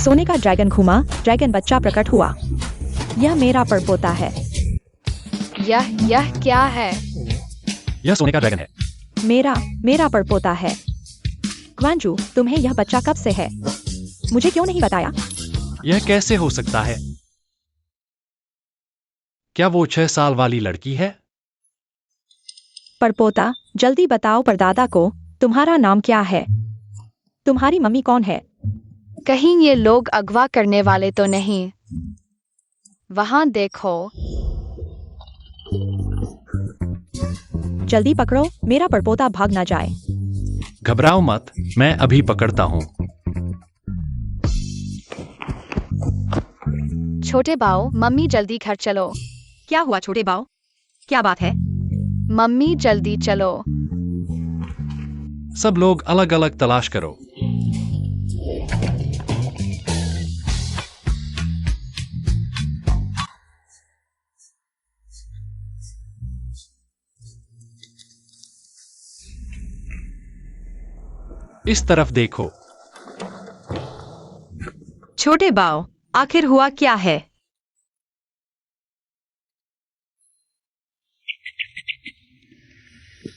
सोने का ड्रैगन घूमा, ड्रैगन बच्चा प्रकट हुआ। यह मेरा परपोता है। यह क्या है? यह सोने का ड्रैगन है। मेरा परपोता है। ग्वांजू, तुम्हें यह बच्चा कब से है? मुझे क्यों नहीं बताया? यह कैसे हो सकता है? क्या वो 6 साल वाली लड़की है? परपोता, जल्दी बताओ परदादा को, तुम्हारा नाम क्या है? तुम्हारी मम्मी कौन है? कहीं ये लोग अगवा करने वाले तो नहीं? वहां देखो। जल्दी पकड़ो, मेरा परपोता भाग ना जाए। घबराओ मत, मैं अभी पकड़ता हूँ। छोटे बाओ, मम्मी जल्दी घर चलो। क्या हुआ छोटे बाओ? क्या बात है? मम्मी जल्दी चलो। सब लोग अलग अलग तलाश करो। इस तरफ देखो। छोटे बाओ, आखिर हुआ क्या है?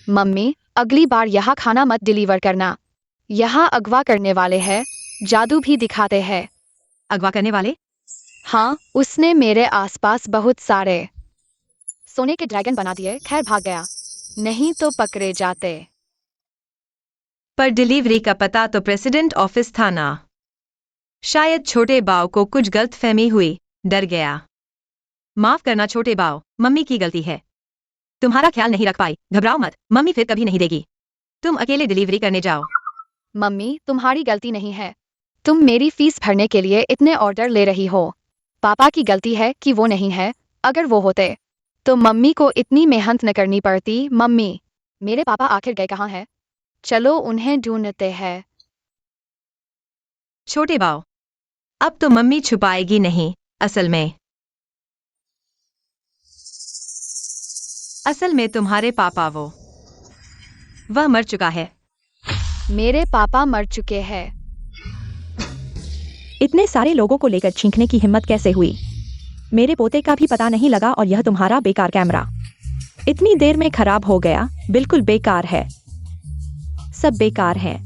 मम्मी, अगली बार यहाँ खाना मत डिलीवर करना। यहाँ अगवा करने वाले हैं, जादू भी दिखाते हैं। अगवा करने वाले? हाँ, उसने मेरे आसपास बहुत सारे सोने के ड्रैगन बना दिए। खैर भाग गया, नहीं तो पकड़े जाते। पर डिलीवरी का पता तो प्रेसिडेंट ऑफिस था ना। शायद छोटे बाव को कुछ गलतफहमी हुई, डर गया। माफ करना छोटे बाव, मम्मी की गलती है। तुम्हारा ख्याल नहीं रख पाई, घबराओ मत, मम्मी फिर कभी नहीं देगी। तुम अकेले डिलीवरी करने जाओ। मम्मी, तुम्हारी गलती नहीं है। तुम मेरी फीस भरने के लिए इतने ऑर्डर ले रही हो। पापा की गलती है कि वो नहीं है। अगर वो होते तो मम्मी को इतनी मेहनत न करनी पड़ती। मम्मी, मेरे पापा आखिर गए कहाँ हैं? चलो उन्हें ढूंढते हैं। छोटे बाव, अब तो मम्मी छुपाएगी नहीं। असल में तुम्हारे पापा वह मर चुका है। मेरे पापा मर चुके हैं। इतने सारे लोगों को लेकर छींकने की हिम्मत कैसे हुई? मेरे पोते का भी पता नहीं लगा और यह तुम्हारा बेकार कैमरा इतनी देर में खराब हो गया। बिल्कुल बेकार है, सब बेकार है।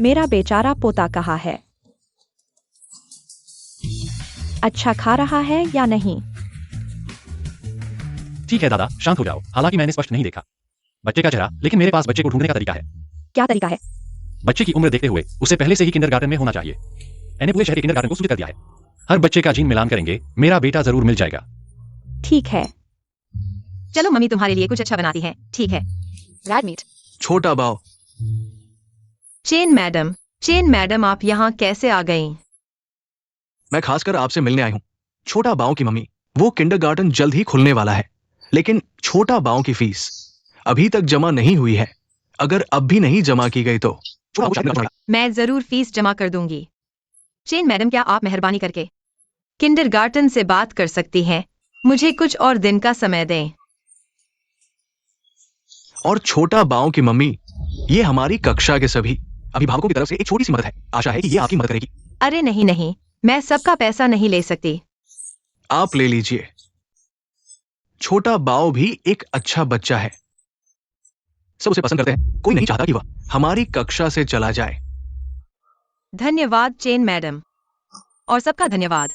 मेरा बेचारा पोता कहाँ है? अच्छा खा रहा है या नहीं? ठीक है दादा, शांत हो जाओ। हालांकि मैंने स्पष्ट नहीं देखा बच्चे का चेहरा, लेकिन मेरे पास बच्चे को ढूंढने का तरीका है। क्या तरीका है? बच्चे की उम्र देखते हुए उसे पहले से ही किंडरगार्टन में होना चाहिए। मैंने पूरे शहर के किंडरगार्टन को सूचित कर दिया है। हर बच्चे का जीन मिलान करेंगे, मेरा बेटा जरूर मिल जाएगा। ठीक है, चलो मम्मी तुम्हारे लिए कुछ अच्छा बनाती है। ठीक है। Red meat. छोटा बाव, चेन मैडम आप यहाँ कैसे आ गईं? मैं खासकर आपसे मिलने आई हूं। छोटा बाव की मम्मी, वो किंडरगार्टन जल्द ही खुलने वाला है, लेकिन छोटा बाव की फीस अभी तक जमा नहीं हुई है। अगर अब भी नहीं जमा की गई तो छोटा बाव शायद मिलना पड़ेगा। मैं जरूर फीस जमा कर दूंगी। चेन मैडम, क्या आप मेहरबानी करके किंडरगार्टन से बात कर सकती हैं? मुझे कुछ और दिन का समय दें। और छोटा बाव की मम्मी, ये हमारी कक्षा के सभी अभिभावकों की तरफ से एक छोटी सी मदद है। आशा है कि ये आपकी मदद करेगी। अरे नहीं, मैं सबका पैसा नहीं ले सकती। आप ले लीजिए। छोटा बाव भी एक अच्छा बच्चा है, सब उसे पसंद करते हैं। कोई नहीं चाहता कि वह हमारी कक्षा से चला जाए। धन्यवाद चेन मैडम, और सबका धन्यवाद।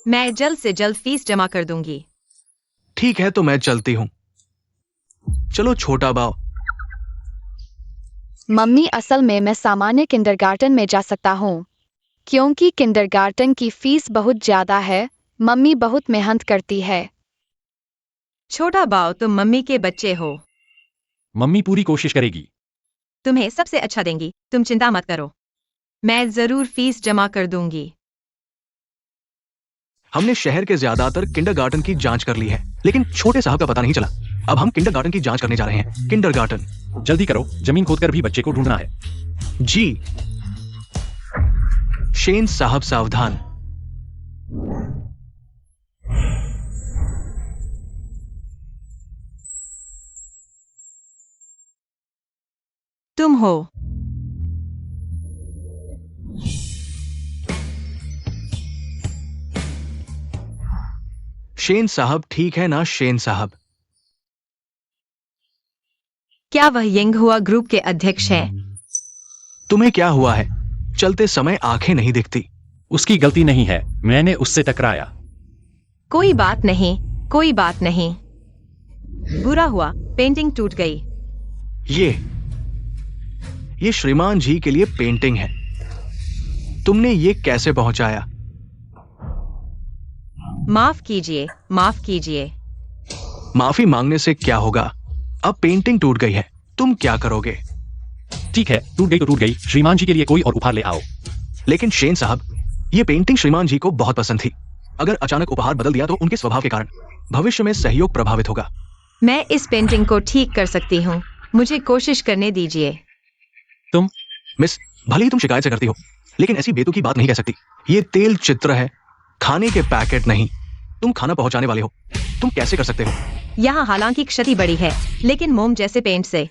मैं जल्द से जल्द फीस जमा कर दूंगी। ठीक है, तो मैं चलती हूं। चलो छोटा बाव। मम्मी, असल में मैं सामान्य किंडरगार्टन में जा सकता हूँ, क्योंकि किंडरगार्टन की फीस बहुत ज्यादा है। मम्मी बहुत मेहनत करती है। छोटा बाव, तुम मम्मी के बच्चे हो। मम्मी पूरी कोशिश करेगी। तुम्हें सबसे अच्छा देंगी, तुम चिंता मत करो। मैं जरूर फीस जमा कर दूंगी। हमने शहर के ज्यादातर किंडरगार्टन की जांच कर ली है, लेकिन छोटे साहब का पता नहीं चला। अब हम किंडरगार्टन की जांच करने जा रहे हैं। किंडरगार्टन। जल्दी करो, जमीन खोदकर भी बच्चे को ढूंढना है। जी। शेन साहब सावधान। तुम हो? शेन साहब ठीक है ना शेन साहब? क्या वह यंग हुआ ग्रुप के अध्यक्ष हैं? तुम्हें क्या हुआ है? चलते समय आंखें नहीं दिखती। उसकी गलती नहीं है, मैंने उससे टकराया। कोई बात नहीं, कोई बात नहीं। बुरा हुआ, पेंटिंग टूट गई। ये श्रीमान जी के लिए पेंटिंग है। तुमने ये कैसे पहुंचाया? माफ कीजिए, माफ कीजिए। माफी मांगने से क्या होगा? अब पेंटिंग टूट गई है, तुम क्या करोगे? ठीक है, टूट गई तो टूट गई, श्रीमान जी के लिए कोई और उपहार ले आओ। लेकिन शेन साहब, ये पेंटिंग श्रीमान जी को बहुत पसंद थी। अगर अचानक उपहार बदल दिया तो उनके स्वभाव के कारण भविष्य में सहयोग प्रभावित होगा। मैं इस पेंटिंग को ठीक कर सकती हूँ, मुझे कोशिश करने दीजिए। तुम मिस, भले ही तुम शिकायत से करती हो, लेकिन ऐसी बेतुकी बात नहीं कह सकती। ये तेल चित्र है, खाने के पैकेट नहीं। तुम खाना पहुंचाने वाले हो, तुम कैसे कर सकते हो? यहाँ हालांकि क्षति बड़ी है, लेकिन मोम जैसे पेंट से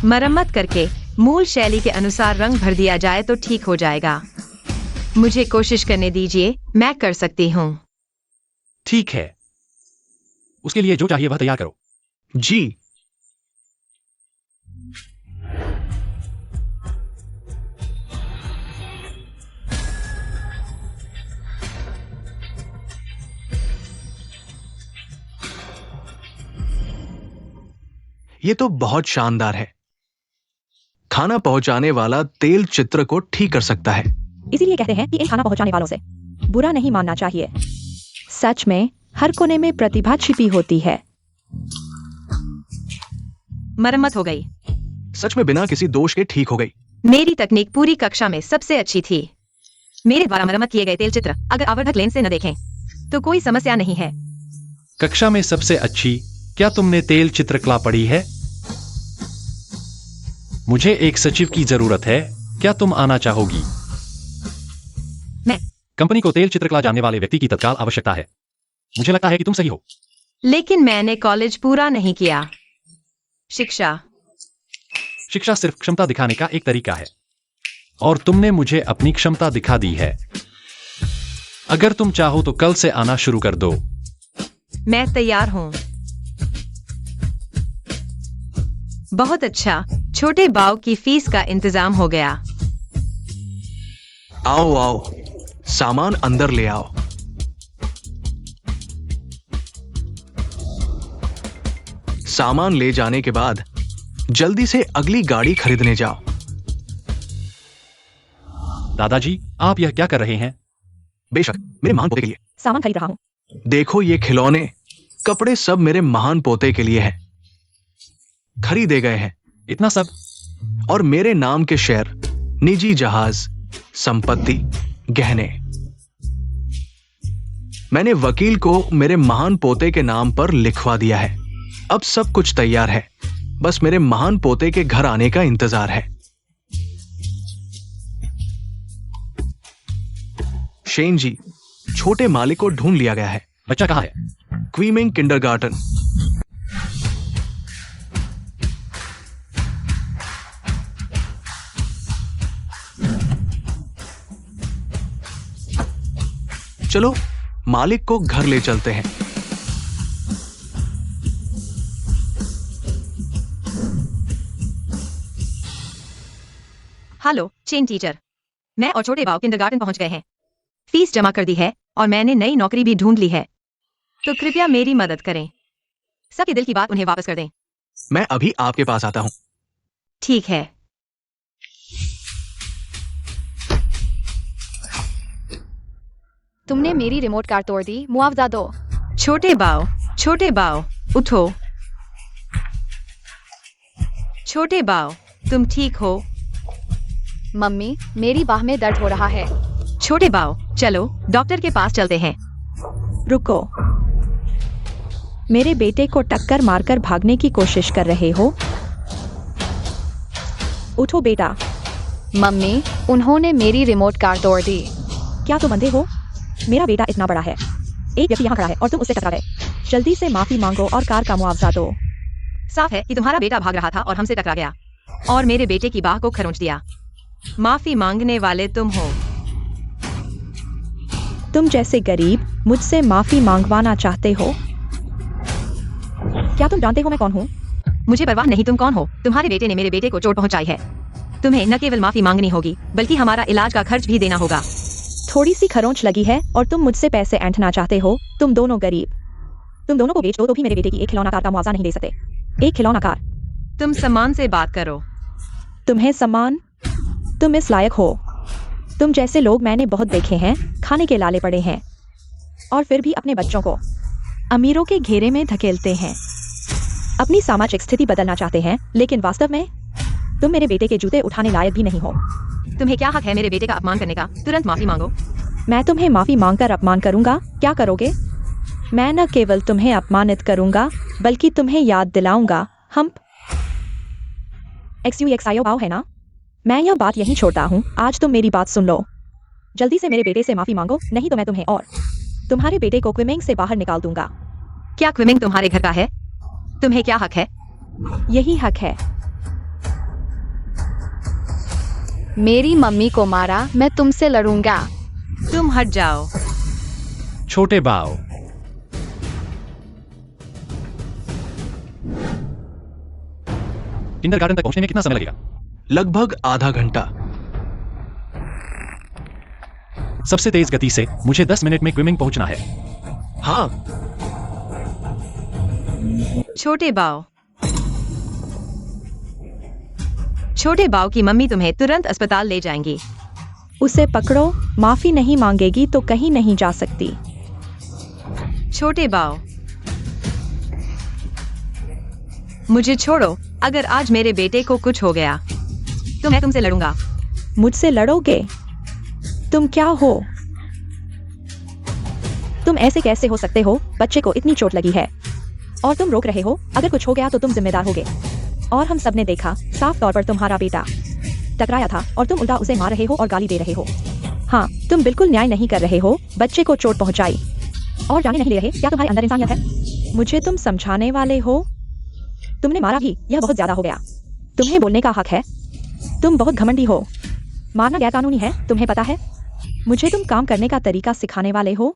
मरम्मत करके मूल शैली के अनुसार रंग भर दिया जाए तो ठीक हो जाएगा। मुझे कोशिश करने दीजिए, मैं कर सकती हूँ। ठीक है, उसके लिए जो चाहिए वह तैयार करो। जी। ये तो बहुत शानदार है। खाना पहुंचाने वाला तेल चित्र को ठीक कर सकता है। इसीलिए कहते हैं कि इन खाना पहुंचाने वालों से बुरा नहीं मानना चाहिए। सच में हर कोने में प्रतिभा छिपी होती है। मरम्मत हो गई। सच में बिना किसी दोष के ठीक हो गई। मेरी तकनीक पूरी कक्षा में सबसे अच्छी थी। मेरे द्वारा मरम्मत किए गए तेल चित्र अगर आवर्धक लेंस से न देखें तो कोई समस्या नहीं है। कक्षा में सबसे अच्छी? क्या तुमने तेल चित्रकला पढ़ी है? मुझे एक सचिव की जरूरत है, क्या तुम आना चाहोगी? मैं कंपनी को तेल चित्रकला जानने वाले व्यक्ति की तत्काल आवश्यकता है। मुझे लगता है कि तुम सही हो। लेकिन मैंने कॉलेज पूरा नहीं किया। शिक्षा सिर्फ क्षमता दिखाने का एक तरीका है, और तुमने मुझे अपनी क्षमता दिखा दी है। अगर तुम चाहो तो कल से आना शुरू कर दो। मैं तैयार हूं। बहुत अच्छा, छोटे बाव की फीस का इंतजाम हो गया। आओ आओ, सामान अंदर ले आओ। सामान ले जाने के बाद जल्दी से अगली गाड़ी खरीदने जाओ। दादाजी, आप यह क्या कर रहे हैं? बेशक, मेरे महान पोते के लिए सामान खरीद रहा हूँ। देखो, ये खिलौने, कपड़े सब मेरे महान पोते के लिए है। खरीदे गए हैं। इतना सब? और मेरे नाम के शेयर, निजी जहाज, संपत्ति, गहने। मैंने वकील को मेरे महान पोते के नाम पर लिखवा दिया है। अब सब कुछ तैयार है, बस मेरे महान पोते के घर आने का इंतजार है। शेन जी, छोटे मालिक को ढूंढ लिया गया है। बच्चा कहाँ है? क्वीमिंग किंडरगार्टन। चलो, मालिक को घर ले चलते हैं। हेलो चेन टीचर, मैं और छोटे बाव किंडरगार्टन पहुंच गए हैं। फीस जमा कर दी है और मैंने नई नौकरी भी ढूंढ ली है, तो कृपया मेरी मदद करें। सबके दिल की बात उन्हें वापस कर दें। मैं अभी आपके पास आता हूं। ठीक है। तुमने मेरी रिमोट कार तोड़ दी, मुआवजा दो। छोटे बाव, उठो। छोटे बाव, तुम ठीक हो? मम्मी, मेरी बाह में दर्द हो रहा है। छोटे बाव, चलो डॉक्टर के पास चलते हैं। रुको, मेरे बेटे को टक्कर मारकर भागने की कोशिश कर रहे हो? उठो बेटा। मम्मी, उन्होंने मेरी रिमोट कार तोड़ दी। क्या तुम अंधे हो? मेरा बेटा इतना बड़ा है, एक व्यक्ति यहाँ खड़ा है और तुम उससे टकरा गए। जल्दी से माफी मांगो और कार का मुआवजा दो। साफ है कि तुम्हारा बेटा भाग रहा था और हमसे टकरा गया और मेरे बेटे की बाह को खरोंच दिया। माफी मांगने वाले तुम हो। तुम जैसे गरीब मुझसे माफी मांगवाना चाहते हो? क्या तुम जानते हो मैं कौन हूँ? मुझे परवाह नहीं तुम कौन हो। तुम्हारे बेटे ने मेरे बेटे को चोट पहुंचाई है। तुम्हें न केवल माफी मांगनी होगी बल्कि हमारा इलाज का खर्च भी देना होगा। थोड़ी सी खरोंच लगी है और तुम मुझसे पैसे ऐंठना चाहते हो? तुम दोनों गरीब। तुम दोनों को बेच दो तो भी मेरे बेटे की एक खिलौना कार का मुआवजा नहीं दे सकते। एक खिलौना कार। तुम सम्मान से बात करो। तुम्हें सम्मान? तुम इस लायक हो? तुम जैसे लोग मैंने बहुत देखे हैं, खाने के लाले पड़े हैं और फिर भी अपने बच्चों को अमीरों के घेरे में धकेलते हैं। अपनी सामाजिक स्थिति बदलना चाहते हैं, लेकिन वास्तव में तुम मेरे बेटे के जूते उठाने लायक भी नहीं हो। तुम्हें क्या हक है मेरे बेटे का अपमान करने का? तुरंत माफी मांगो। मैं तुम्हें माफी मांगकर अपमान करूंगा? क्या करोगे? मैं न केवल तुम्हें अपमानित करूंगा बल्कि तुम्हें याद दिलाऊंगा हम XUXIO भाव है ना? मैं यह बात यहीं छोड़ता हूँ। आज तुम मेरी बात सुन लो। जल्दी से मेरे बेटे से माफी मांगो, नहीं तो मैं तुम्हें और तुम्हारे बेटे को क्विमिंग से बाहर निकाल दूंगा। क्या क्विमिंग तुम्हारे घर का है? तुम्हें क्या हक है? यही हक है। मेरी मम्मी को मारा, मैं तुमसे लड़ूंगा। तुम हट जाओ। छोटे बाव। किंडरगार्टन तक पहुंचने में कितना समय लगेगा? लगभग आधा घंटा। सबसे तेज गति से मुझे 10 मिनट में क्विमिंग पहुंचना है। हाँ, छोटे बाव। छोटे बाव की मम्मी तुम्हें तुरंत अस्पताल ले जाएंगी। उसे पकड़ो। माफी नहीं मांगेगी तो कहीं नहीं जा सकती। छोटे बाव, मुझे छोड़ो। अगर आज मेरे बेटे को कुछ हो गया तो मैं तुमसे लड़ूंगा। मुझसे लड़ोगे? तुम क्या हो? तुम ऐसे कैसे हो सकते हो? बच्चे को इतनी चोट लगी है और तुम रोक रहे हो। अगर कुछ हो गया तो तुम जिम्मेदार होगे। और हम सबने देखा, साफ तौर पर तुम्हारा बेटा टकराया था और तुम उल्टा उसे मार रहे हो और गाली दे रहे हो। हाँ, तुम बिल्कुल न्याय नहीं कर रहे हो। बच्चे को चोट पहुंचाई और जाने नहीं दे रहे। क्या तुम्हारे अंदर इंसानियत है? मुझे तुम समझाने वाले हो? तुमने मारा भी, यह बहुत ज्यादा हो गया। तुम्हें बोलने का हक है। तुम बहुत घमंडी हो। मारना गैरकानूनी है, तुम्हें पता है? मुझे तुम काम करने का तरीका सिखाने वाले हो?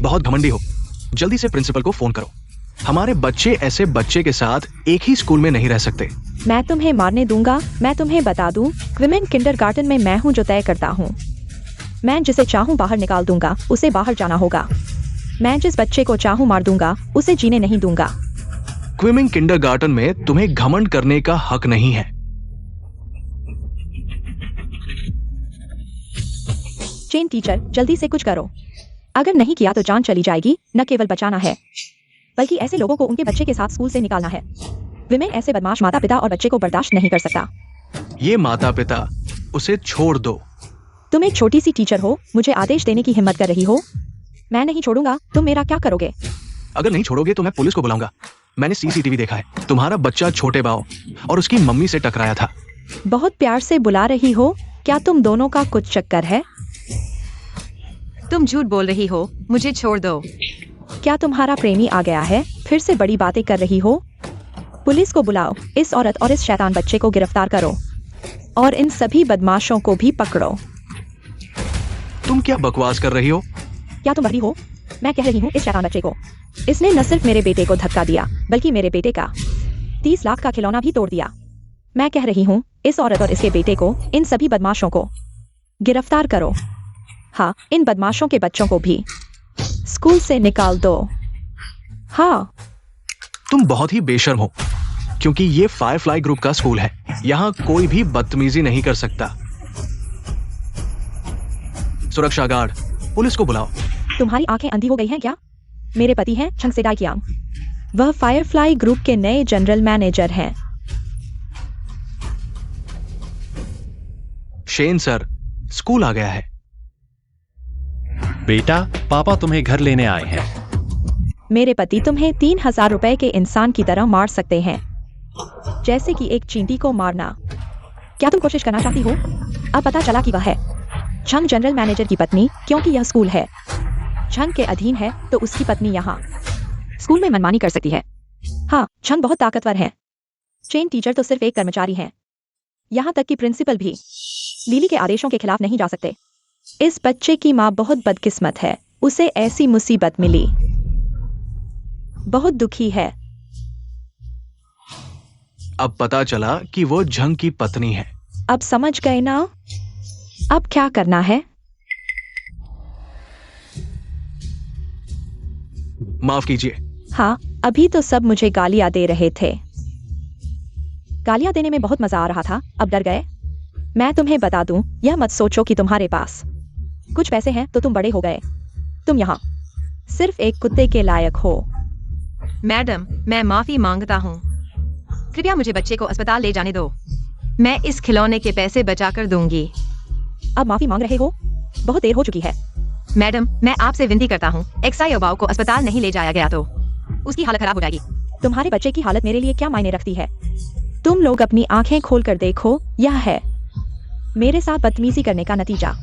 बहुत घमंडी हो। जल्दी से प्रिंसिपल को फोन करो। हमारे बच्चे ऐसे बच्चे के साथ एक ही स्कूल में नहीं रह सकते। मैं तुम्हें मारने दूंगा। मैं तुम्हें बता दूं, क्विमिंग किंडरगार्टन में मैं हूं जो तय करता हूं। मैं जिसे चाहूं बाहर निकाल दूंगा, उसे बाहर जाना होगा। मैं जिस बच्चे को चाहूं मार दूंगा, उसे जीने नहीं दूंगा। क्विमिंग किंडरगार्टन में तुम्हें घमंड करने का हक नहीं है। चेन टीचर, जल्दी से कुछ करो। अगर नहीं किया तो जान चली जाएगी। न केवल बचाना है बल्कि ऐसे लोगों को उनके बच्चे के साथ स्कूल से निकालना है। विमेन ऐसे बदमाश माता पिता और बच्चे को बर्दाश्त नहीं कर सकता। ये माता पिता, उसे छोड़ दो। तुम एक छोटी सी टीचर हो, मुझे आदेश देने की हिम्मत कर रही हो? मैं नहीं छोड़ूंगा। तुम मेरा क्या करोगे? अगर नहीं छोड़ोगे तो मैं पुलिस को बुलाऊंगा। मैंने CCTV देखा है। तुम्हारा बच्चा छोटे बाव और उसकी मम्मी से टकराया था। बहुत प्यार से बुला रही हो। क्या तुम दोनों का कुछ चक्कर है? तुम झूठ बोल रही हो। मुझे छोड़ दो। क्या तुम्हारा प्रेमी आ गया है? फिर से बड़ी बातें कर रही हो। पुलिस को बुलाओ। इस औरत और इस शैतान बच्चे को गिरफ्तार करो और इन सभी बदमाशों को भी पकड़ो। तुम क्या बकवास कर रही हो? क्या तुम बहरी हो? मैं कह रही हूँ इस शैतान बच्चे को। इसने न सिर्फ मेरे बेटे को धक्का दिया बल्कि मेरे बेटे का 30 लाख का खिलौना भी तोड़ दिया। मैं कह रही हूँ इस औरत और इसके बेटे को, इन सभी बदमाशों को गिरफ्तार करो। हाँ, इन बदमाशों के बच्चों को भी स्कूल से निकाल दो। हाँ, तुम बहुत ही बेशर्म हो, क्योंकि ये फायरफ्लाई ग्रुप का स्कूल है। यहाँ कोई भी बदतमीजी नहीं कर सकता। सुरक्षा गार्ड, पुलिस को बुलाओ। तुम्हारी आंखें अंधी हो गई हैं क्या? मेरे पति हैं छंग सेडाई कियांग। वह फायरफ्लाई ग्रुप के नए जनरल मैनेजर हैं। शेन सर, स्कूल आ गया है। बेटा, पापा तुम्हें घर लेने आए हैं। मेरे पति तुम्हें 3000 रुपए के इंसान की तरह मार सकते हैं, जैसे कि एक चींटी को मारना। क्या तुम कोशिश करना चाहती हो? अब पता चला कि वह है छंग जनरल मैनेजर की पत्नी, क्योंकि यह स्कूल है छंग के अधीन है, तो उसकी पत्नी यहाँ स्कूल में मनमानी कर सकती है। हाँ, छंग बहुत ताकतवर है। चेन टीचर तो सिर्फ एक कर्मचारी हैं। यहाँ तक कि प्रिंसिपल भी लिली के आदेशों के खिलाफ नहीं जा सकते। इस बच्चे की माँ बहुत बदकिस्मत है, उसे ऐसी मुसीबत मिली। बहुत दुखी है। अब पता चला कि वो झंग की पत्नी है। अब समझ गए ना? अब क्या करना है? माफ कीजिए। हाँ, अभी तो सब मुझे गालियां दे रहे थे। गालियां देने में बहुत मजा आ रहा था, अब डर गए? मैं तुम्हें बता दूं, यह मत सोचो कि तुम्हारे पास कुछ पैसे हैं तो तुम बड़े हो गए। तुम यहाँ सिर्फ एक कुत्ते के लायक हो। मैडम, मैं माफी मांगता हूँ। कृपया मुझे बच्चे को अस्पताल ले जाने दो। मैं इस खिलौने के पैसे बचाकर दूंगी। अब माफी मांग रहे हो? बहुत देर हो चुकी है। मैडम, मैं आपसे विनती करता हूँ, एक्साई अबाव को अस्पताल नहीं ले जाया गया तो उसकी हालत खराब हो जाएगी। तुम्हारे बच्चे की हालत मेरे लिए क्या मायने रखती है? तुम लोग अपनी आंखें खोल कर देखो, यह है मेरे साथ बदतमीजी करने का नतीजा।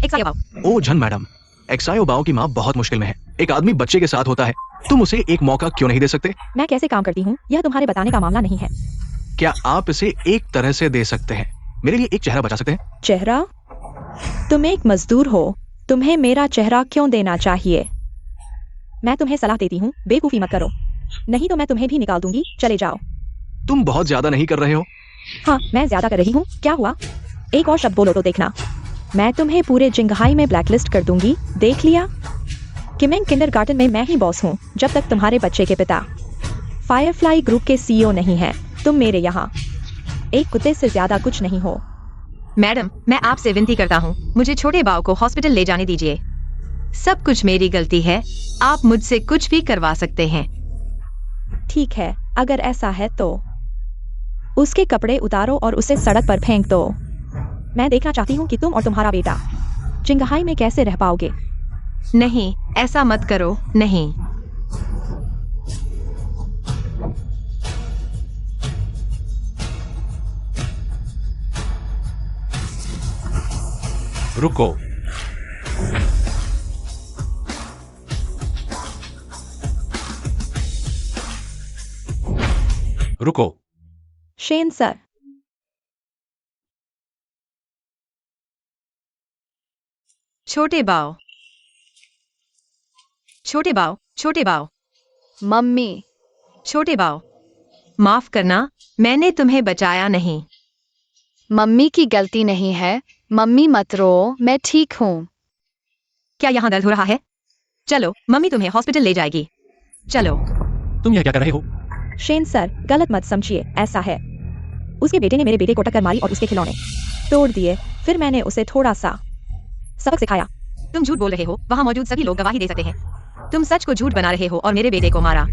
Xiao Bao. Oh Zhang madam, Xiao Bao की माँ बहुत मुश्किल में है। एक आदमी बच्चे के साथ होता है, तुम उसे एक मौका क्यों नहीं दे सकते? मैं कैसे काम करती हूँ यह तुम्हारे बताने का मामला नहीं है। क्या आप इसे एक तरह से दे सकते हैं? मेरे लिए एक चेहरा बचा सकते हैं? चेहरा? तुम एक मजदूर हो, तुम्हें मेरा चेहरा क्यों देना चाहिए? मैं तुम्हें सलाह देती हूँ, बेवकूफी मत करो, नहीं तो मैं तुम्हें भी निकाल दूंगी। चले जाओ। तुम बहुत ज्यादा नहीं कर रहे हो? हाँ, मैं ज्यादा कर रही हूँ। क्या हुआ? एक और शब्द बोलो तो देखना, मैं तुम्हें पूरे जिंगहाई में ब्लैकलिस्ट कर दूंगी। देख लिया? किमेंग किंडरगार्टन में मैं ही बॉस हूँ, जब तक तुम्हारे बच्चे के पिता फायरफ्लाई ग्रुप के सीईओ नहीं है। तुम मेरे यहाँ एक कुत्ते से ज्यादा कुछ नहीं हो। मैडम, मैं आपसे विनती करता हूँ, मुझे छोटे बाव को हॉस्पिटल ले जाने दीजिए। सब कुछ मेरी गलती है, आप मुझसे कुछ भी करवा सकते हैं। ठीक है, अगर ऐसा है तो उसके कपड़े उतारो और उसे सड़क पर फेंक दो। मैं देखना चाहती हूँ कि तुम और तुम्हारा बेटा जिंगहाई में कैसे रह पाओगे। नहीं, ऐसा मत करो, नहीं। रुको। रुको। शेन सर, छोटे बाव, छोटे बाव, छोटे बाव, मम्मी, छोटे बाव, माफ करना, मैंने तुम्हें बचाया नहीं। मम्मी की गलती नहीं है। मम्मी मत रो, मैं ठीक हूँ। क्या यहाँ दर्द हो रहा है? चलो, मम्मी तुम्हें हॉस्पिटल ले जाएगी। चलो। तुम यह क्या कर रहे हो? शेन सर, गलत मत समझिए, ऐसा है उसके बेटे ने मेरे बेटे को टक्कर मारी और उसके खिलौने तोड़ दिए। फिर मैंने उसे थोड़ा सा सबक सिखाया। तुम झूठ बोल रहे हो, वहाँ मौजूद सभी लोग गवाही दे सकते हैं। तुम सच को झूठ बना रहे हो और मेरे बेटे को मारा।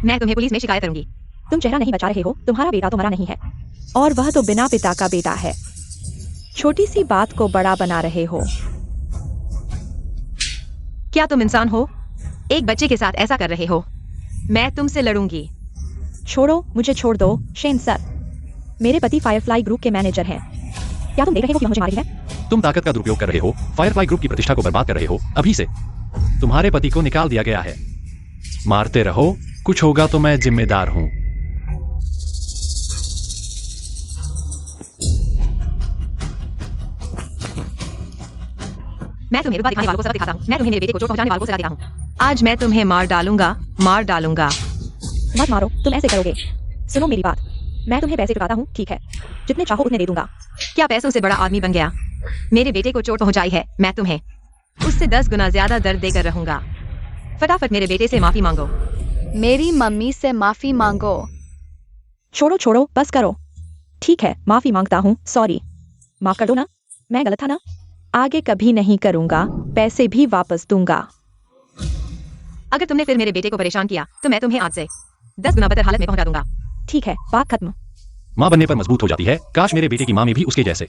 मैं तुम्हें पुलिस में शिकायत करूंगी। तुम चेहरा नहीं बचा रहे हो, तुम्हारा बेटा तो मरा नहीं है, और वह तो बिना पिता का बेटा है। छोटी सी बात को बड़ा बना रहे हो। क्या तुम इंसान हो? एक बच्चे के साथ ऐसा कर रहे हो। मैं तुमसे लड़ूंगी। छोड़ो, मुझे छोड़ दो। शेन सर, मेरे पति फायरफ्लाई ग्रुप के मैनेजर हैं। क्या तुम देख रहे हो कि वह मुझे मारी है? तुम ताकत का दुरुपयोग कर रहे हो, फायरफ्लाई ग्रुप की प्रतिष्ठा को बर्बाद कर रहे हो। अभी से तुम्हारे पति को निकाल दिया गया है। मारते रहो, कुछ होगा तो मैं जिम्मेदार हूं। मैं तुम्हें रुपा दिखाने वालों को सबक दिखाता हूँ। मैं तुम्हें मेरे बेटे को चोट पहुंचाने वालों को सजा देता हूँ। आज मैं तुम्हें मार डालूंगा, मार डालूंगा। मत मारो, तुम ऐसे करोगे। सुनो मेरी बात, मैं तुम्हें पैसे चुकाता हूँ, ठीक है? जितने चाहो उतने दे दूंगा। क्या पैसों से बड़ा आदमी बन गया? मेरे बेटे को चोट पहुंचाई है, मैं तुम्हें उससे 10 गुना ज्यादा दर्द देकर रहूंगा। फटाफट मेरे बेटे से माफी मांगो। मेरी मम्मी से माफी मांगो। छोड़ो छोड़ो, बस करो। ठीक है, माफी मांगता हूँ, सॉरी। माफ कर दो ना, मैं गलत था ना? आगे कभी नहीं करूंगा, पैसे भी वापस दूंगा। अगर तुमने फिर मेरे बेटे को परेशान किया तो मैं तुम्हें आज से 10 गुना बदतर हालत में पहुंचा दूंगा। ठीक है, बात खत्म। माँ बनने पर मजबूत हो जाती है। काश मेरे बेटे की माँ में भी उसके जैसे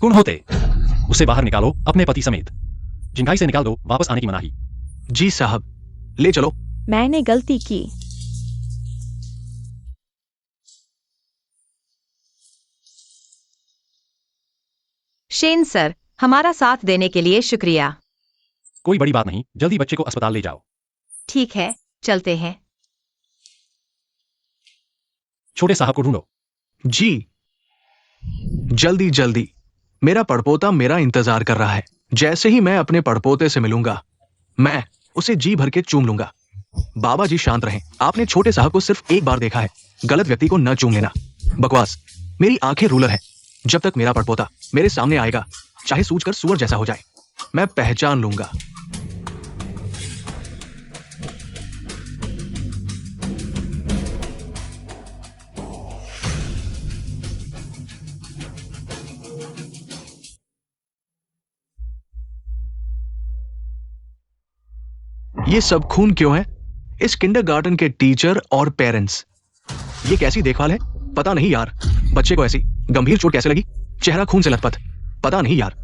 गुण होते। उसे बाहर निकालो, अपने पति समेत। जिंगाई से निकाल दो, वापस आने की मनाही। जी साहब, ले चलो। मैंने गलती की। शेन सर, हमारा साथ देने के लिए शुक्रिया। कोई बड़ी बात नहीं, जल्दी बच्चे को अस्पताल ले जाओ। ठीक है, चलते हैं। छोटे साहब को ढूंढो। जी, जल्दी जल्दी। मेरा पड़पोता मेरा इंतजार कर रहा है। जैसे ही मैं अपने पड़पोते से मिलूंगा, मैं उसे जी भर के चूम लूंगा। बाबा जी शांत रहें, आपने छोटे साहब को सिर्फ एक बार देखा है, गलत व्यक्ति को न चूम लेना। बकवास। मेरी आंखें रूलर है। जब तक मेरा पड़पोता मेरे सामने आएगा, चाहे सूझकर सुअर जैसा हो जाए, मैं पहचान लूंगा। ये सब खून क्यों है? इस किंडरगार्टन के टीचर और पेरेंट्स। ये कैसी देखभाल है? पता नहीं यार, बच्चे को ऐसी गंभीर चोट कैसे लगी? चेहरा खून से लथपथ। पता नहीं यार,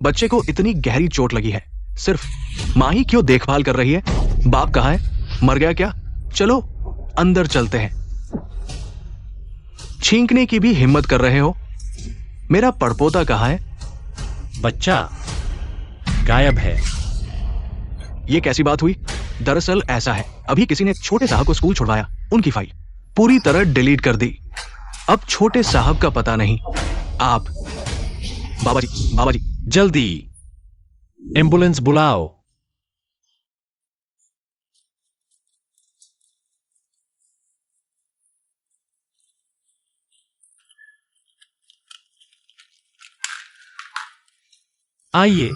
बच्चे को इतनी गहरी चोट लगी है। सिर्फ माँ ही क्यों देखभाल कर रही है? बाप कहाँ है? मर गया क्या? चलो अंदर चलते हैं। छींकने की भी हिम्मत कर रहे हो? मेरा पड़पोता कहाँ है? बच्चा गायब है। ये कैसी बात हुई? दरअसल ऐसा है, अभी किसी ने छोटे साहब को स्कूल छुड़वाया, उनकी फाइल पूरी तरह डिलीट कर दी। अब छोटे साहब का पता नहीं। आप बाबा जी जल्दी एम्बुलेंस बुलाओ। आइए।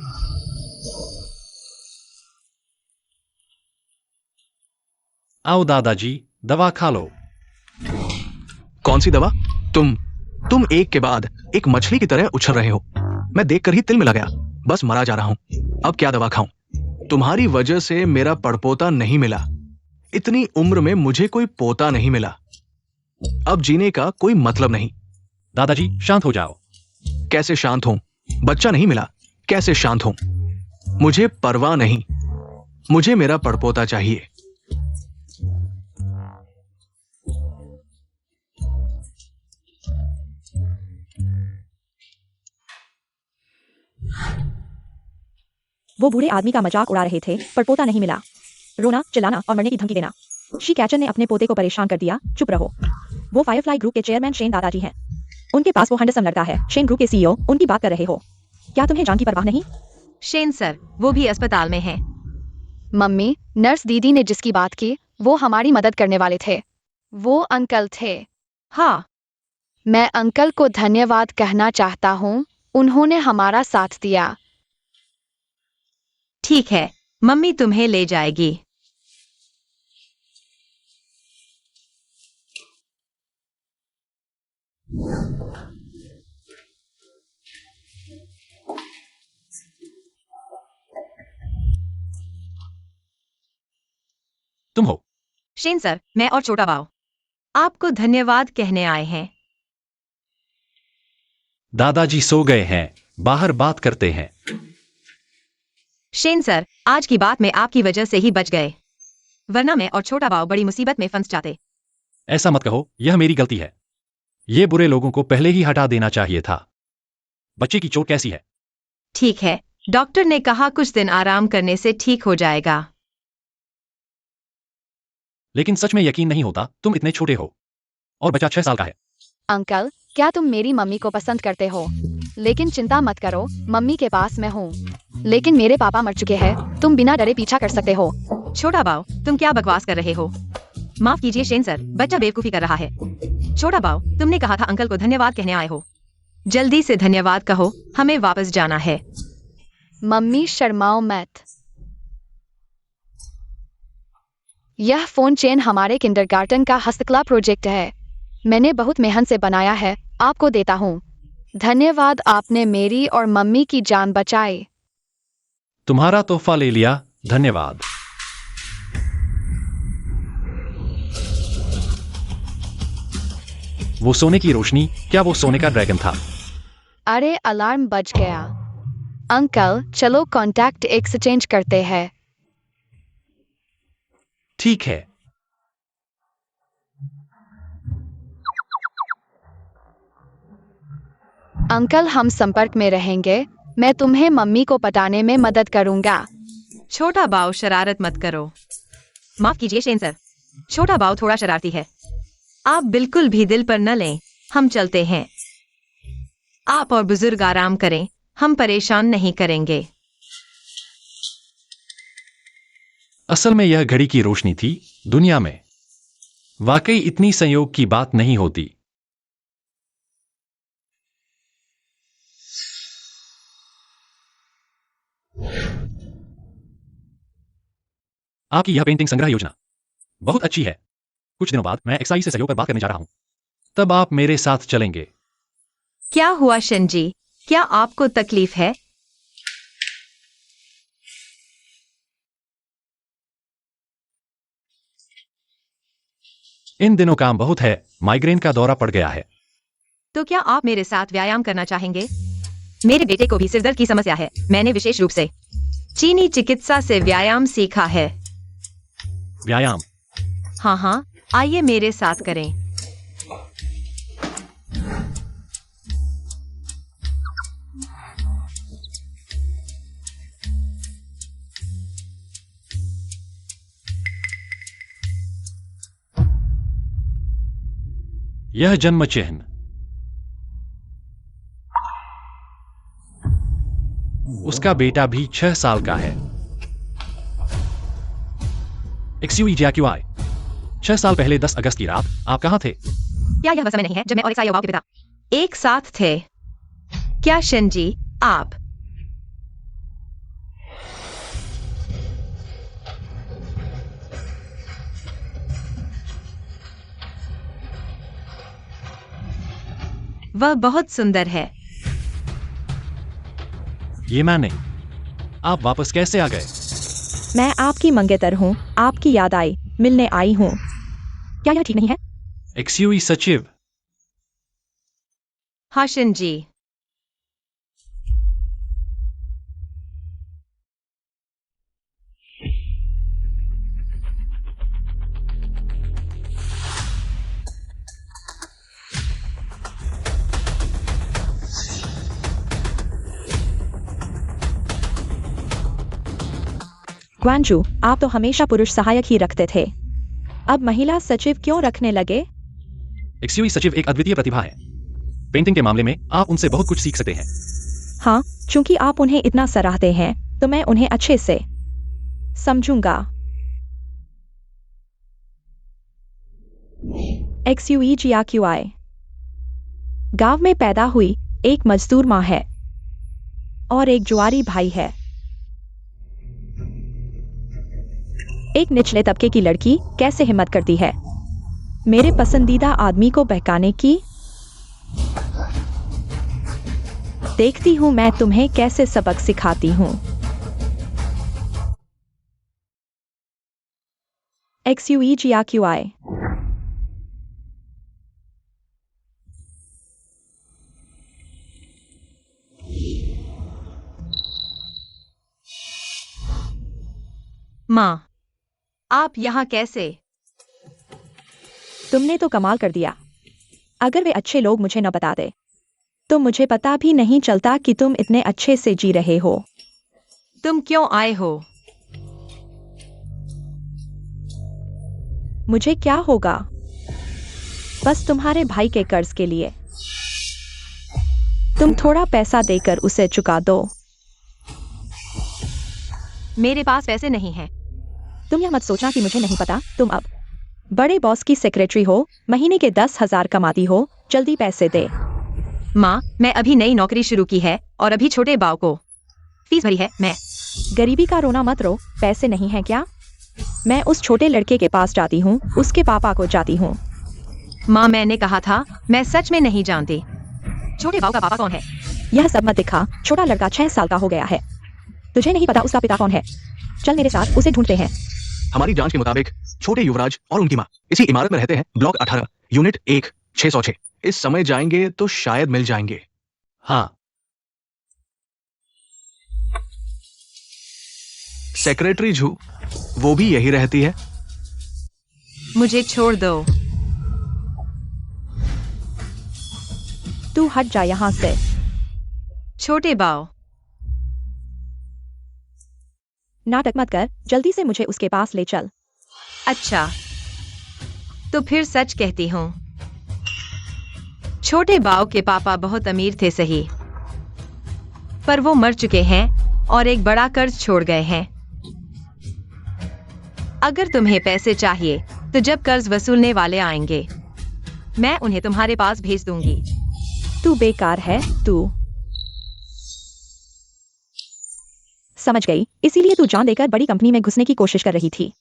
आओ दादाजी, दवा खा लो। कौन सी दवा? तुम एक के बाद एक मछली की तरह उछल रहे हो। मैं देखकर ही तिल मिला गया। बस मरा जा रहा हूं। अब क्या दवा खाऊं? तुम्हारी वजह से मेरा पड़पोता नहीं मिला। इतनी उम्र में मुझे कोई पोता नहीं मिला। अब जीने का कोई मतलब नहीं। दादाजी शांत हो जाओ। कैसे शांत हूं? बच्चा नहीं मिला, कैसे शांत हूं? मुझे परवाह नहीं, मुझे मेरा पड़पोता चाहिए। वो बूढ़े आदमी का मजाक उड़ा रहे थे, पर पोता नहीं मिला। रोना, चिल्लाना और मरने की धमकी देना। शी कैचर ने अपने पोते को परेशान कर दिया। चुप रहो। वो फायरफ्लाई ग्रुप के चेयरमैन शेन दादाजी हैं। उनके पास वो हैंडसम लड़का है, शेन ग्रुप के सीईओ। उनकी बात कर रहे हो? क्या तुम्हें जान की परवाह नहीं? शेन सर, वो भी अस्पताल में हैं। मम्मी, नर्स दीदी ने जिसकी बात की, वो हमारी मदद करने वाले थे। वो अंकल थे। हाँ, मैं अंकल को धन्यवाद कहना चाहता हूँ, उन्होंने हमारा साथ दिया। ठीक है, मम्मी तुम्हें ले जाएगी। तुम हो? शेन सर, मैं और छोटा बाव आपको धन्यवाद कहने आए हैं। दादाजी सो गए हैं, बाहर बात करते हैं। शेन सर, आज की बात में आपकी वजह से ही बच गए, वरना मैं और छोटा बाव बड़ी मुसीबत में फंस जाते। ऐसा मत कहो, यह मेरी गलती है। ये बुरे लोगों को पहले ही हटा देना चाहिए था। बच्चे की चोट कैसी है? ठीक है, डॉक्टर ने कहा कुछ दिन आराम करने से ठीक हो जाएगा। लेकिन सच में यकीन नहीं होता, तुम इतने छोटे हो और बच्चा 6 साल का है। अंकल, क्या तुम मेरी मम्मी को पसंद करते हो? लेकिन चिंता मत करो, मम्मी के पास मैं हूँ। लेकिन मेरे पापा मर चुके हैं, तुम बिना डरे पीछा कर सकते हो। छोटा बाव, तुम क्या बकवास कर रहे हो? माफ कीजिए शेन सर, बच्चा बेवकूफी कर रहा है। छोटा बाव, तुमने कहा था अंकल को धन्यवाद कहने आए हो। जल्दी से धन्यवाद कहो, हमें वापस जाना है। मम्मी शर्माओ मत। यह फोन चेन हमारे किंडरगार्टन का हस्तकला प्रोजेक्ट है। मैंने बहुत मेहनत से बनाया है, आपको देता हूँ। धन्यवाद, आपने मेरी और मम्मी की जान बचाई। तुम्हारा तोहफा ले लिया, धन्यवाद। वो सोने की रोशनी, क्या वो सोने का ड्रैगन था? अरे अलार्म बज गया। अंकल, चलो कॉन्टैक्ट एक्सचेंज करते हैं। ठीक है। अंकल, हम संपर्क में रहेंगे। मैं तुम्हें मम्मी को पटाने में मदद करूंगा। छोटा बाव, शरारत मत करो। माफ कीजिए शेन सर, छोटा बाव थोड़ा शरारती है। आप बिल्कुल भी दिल पर न लें, हम चलते हैं। आप और बुजुर्ग आराम करें, हम परेशान नहीं करेंगे। असल में यह घड़ी की रोशनी थी। दुनिया में वाकई इतनी संयोग की बात नहीं होती। आपकी यह पेंटिंग संग्रह योजना बहुत अच्छी है। कुछ दिनों बाद मैं एक्साई से सहयोग पर बात करने जा रहा हूं। तब आप मेरे साथ चलेंगे। क्या हुआ शनजी? क्या आपको तकलीफ है? इन दिनों काम बहुत है। माइग्रेन का दौरा पड़ गया है। तो क्या आप मेरे साथ व्यायाम करना चाहेंगे? मेरे बेटे को भी सिरदर्द की समस्या है। मैंने विशेष रूप से चीनी चिकित्सा से व्यायाम सीखा है। व्यायाम? हाँ हाँ, आइए मेरे साथ करें। यह जन्म चिन्ह। उसका बेटा भी 6 साल का है। XUEJQI 6 साल पहले 10 अगस्त की रात आप कहां थे? क्या यह वह समय नहीं है जब मैं और एक्साई के पिता एक साथ थे? क्या शनजी आप? वह बहुत सुंदर है। ये मैं नहीं। आप वापस कैसे आ गए? मैं आपकी मंगेतर हूँ। आपकी याद आई, मिलने आई हूँ। क्या यह ठीक नहीं है? XUE सचिव। हाँ शनजी। ग्वांजू, आप तो हमेशा पुरुष सहायक ही रखते थे। अब महिला सचिव क्यों रखने लगे? XUE सचिव एक अद्वितीय प्रतिभा है। पेंटिंग के मामले में आप उनसे बहुत कुछ सीख सकते हैं। हाँ, चूंकि आप उन्हें इतना सराहते हैं तो मैं उन्हें अच्छे से समझूंगा। XUEJQI गांव में पैदा हुई एक मजदूर माँ है और एक जुआरी भाई है। एक निचले तबके की लड़की कैसे हिम्मत करती है मेरे पसंदीदा आदमी को बहकाने की? देखती हूं मैं तुम्हें कैसे सबक सिखाती हूं। XUEJQI माँ, आप यहाँ कैसे? तुमने तो कमाल कर दिया। अगर वे अच्छे लोग मुझे न बताते तो मुझे पता भी नहीं चलता कि तुम इतने अच्छे से जी रहे हो। तुम क्यों आए हो? मुझे क्या होगा? बस तुम्हारे भाई के कर्ज के लिए। तुम थोड़ा पैसा देकर उसे चुका दो। मेरे पास पैसे नहीं हैं। तुम यह मत सोचना कि मुझे नहीं पता। तुम अब बड़े बॉस की सेक्रेटरी हो, महीने के 10,000 कमाती हो। जल्दी पैसे दे। माँ, मैं अभी नई नौकरी शुरू की है और अभी छोटे बाव को फीस भरी है। मैं गरीबी का रोना मत रो। पैसे नहीं हैं क्या? मैं उस छोटे लड़के के पास जाती हूँ, उसके पापा को जाती हूँ। माँ, मैंने कहा था मैं सच में नहीं जानती। छोटे बाव का पापा कौन है? यह सब मत दिखा। छोटा लड़का 6 साल का हो गया है। तुझे नहीं पता उसका पिता कौन है? चल मेरे साथ, उसे ढूंढते हैं। हमारी जांच के मुताबिक छोटे युवराज और उनकी माँ इसी इमारत में रहते हैं। Block 18, unit 1, 606। इस समय जाएंगे तो शायद मिल जाएंगे। हाँ। सेक्रेटरी झू, वो भी यही रहती है। मुझे छोड़ दो। तू हट जा यहाँ से। छोटे बाव, नाटक मत कर। जल्दी से मुझे उसके पास ले चल। अच्छा तो फिर सच कहती हूँ। छोटे बाव के पापा बहुत अमीर थे सही, पर वो मर चुके हैं और एक बड़ा कर्ज छोड़ गए हैं। अगर तुम्हें पैसे चाहिए तो जब कर्ज वसूलने वाले आएंगे मैं उन्हें तुम्हारे पास भेज दूंगी। तू बेकार है तू। समझ गई, इसीलिए तू जान देकर बड़ी कंपनी में घुसने की कोशिश कर रही थी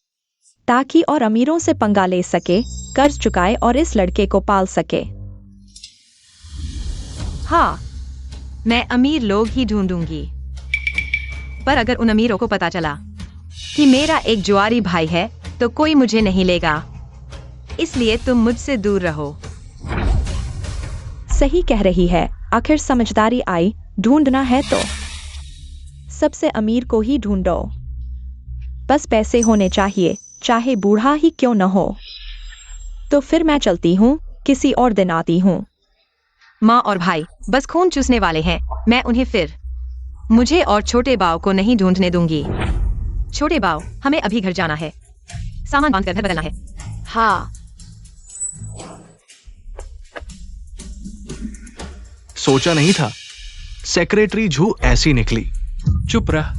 ताकि और अमीरों से पंगा ले सके, कर्ज चुकाए और इस लड़के को पाल सके। हाँ, मैं अमीर लोग ही ढूंढूंगी, पर अगर उन अमीरों को पता चला कि मेरा एक जुआरी भाई है तो कोई मुझे नहीं लेगा, इसलिए तुम मुझसे दूर रहो। सही कह रही है, आखिर समझदारी आई। ढूंढना है तो सबसे अमीर को ही ढूंढो, बस पैसे होने चाहिए, चाहे बूढ़ा ही क्यों न हो। तो फिर मैं चलती हूँ, किसी और दिन आती हूँ। माँ और भाई बस खून चूसने वाले हैं, मैं उन्हें फिर मुझे और छोटे बाव को नहीं ढूंढने दूंगी। छोटे बाव, हमें अभी घर जाना है, सामान बांध कर घर बदलना है। हाँ, सोचा नहीं था सेक्रेटरी जू ऐसी निकली। चुप रह।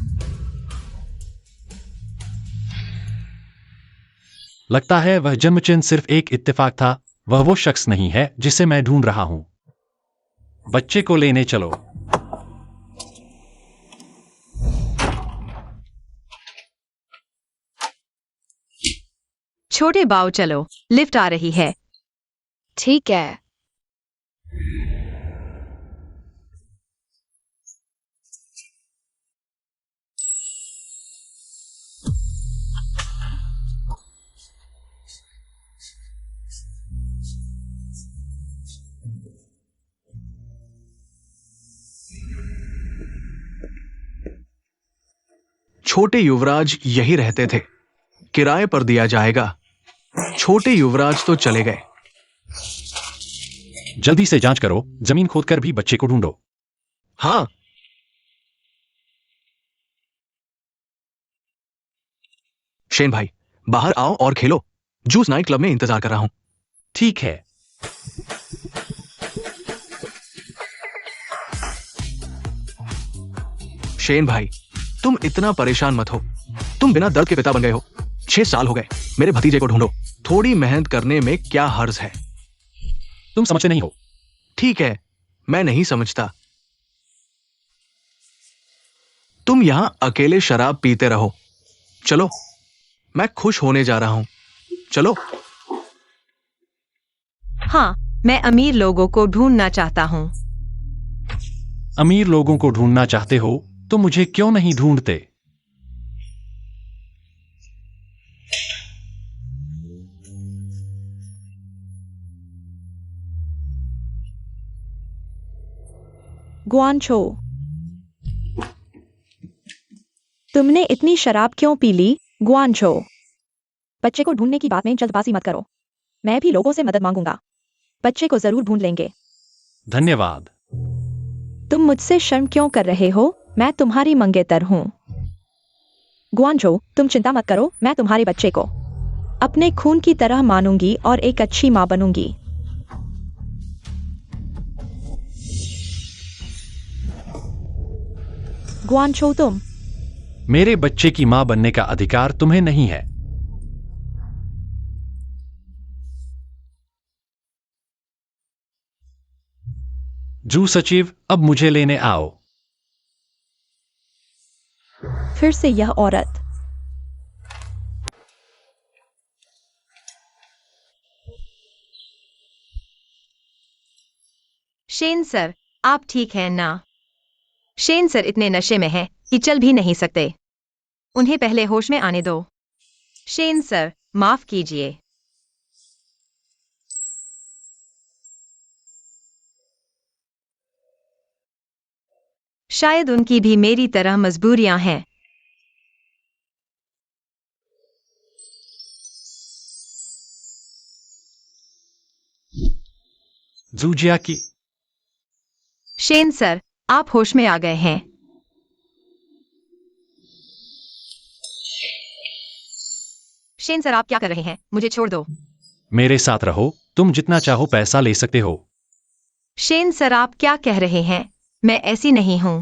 लगता है वह जन्मचिन्ह सिर्फ एक इत्तेफाक था, वह वो शख्स नहीं है जिसे मैं ढूंढ रहा हूं। बच्चे को लेने चलो। छोटे बाव चलो, लिफ्ट आ रही है। ठीक है। छोटे युवराज यही रहते थे, किराए पर दिया जाएगा। छोटे युवराज तो चले गए। जल्दी से जांच करो, जमीन खोदकर भी बच्चे को ढूंढो। हाँ, शेन भाई बाहर आओ और खेलो। जूस नाइट क्लब में इंतजार कर रहा हूं। ठीक है। शेन भाई तुम इतना परेशान मत हो, तुम बिना दर्द के पिता बन गए हो। 6 साल हो गए, मेरे भतीजे को ढूंढो। थोड़ी मेहनत करने में क्या हर्ज है। तुम समझते नहीं हो। ठीक है, मैं नहीं समझता। तुम यहां अकेले शराब पीते रहो। चलो, मैं खुश होने जा रहा हूं। चलो। हाँ, मैं अमीर लोगों को ढूंढना चाहता हूँ। अमीर लोगों को ढूंढना चाहते हो तो मुझे क्यों नहीं ढूंढते? गुआनछो, तुमने इतनी शराब क्यों पी ली? गुआनछो, बच्चे को ढूंढने की बात में जल्दबाजी मत करो। मैं भी लोगों से मदद मांगूंगा, बच्चे को जरूर ढूंढ लेंगे। धन्यवाद। तुम मुझसे शर्म क्यों कर रहे हो? मैं तुम्हारी मंगेतर हूं। गुआनझो, तुम चिंता मत करो, मैं तुम्हारे बच्चे को अपने खून की तरह मानूंगी और एक अच्छी मां बनूंगी। गुआनझो, तुम मेरे बच्चे की मां बनने का अधिकार तुम्हें नहीं है। जू सचिव, अब मुझे लेने आओ। फिर से यह औरत। शेन सर, आप ठीक हैं ना? शेन सर इतने नशे में हैं कि चल भी नहीं सकते। उन्हें पहले होश में आने दो। शेन सर, माफ कीजिए। शायद उनकी भी मेरी तरह मजबूरियां हैं। जूजिया की। शेन सर, आप होश में आ गए हैं। शेन सर, आप क्या कर रहे हैं? मुझे छोड़ दो। मेरे साथ रहो, तुम जितना चाहो पैसा ले सकते हो। शेन सर, आप क्या कह रहे हैं? मैं ऐसी नहीं हूं।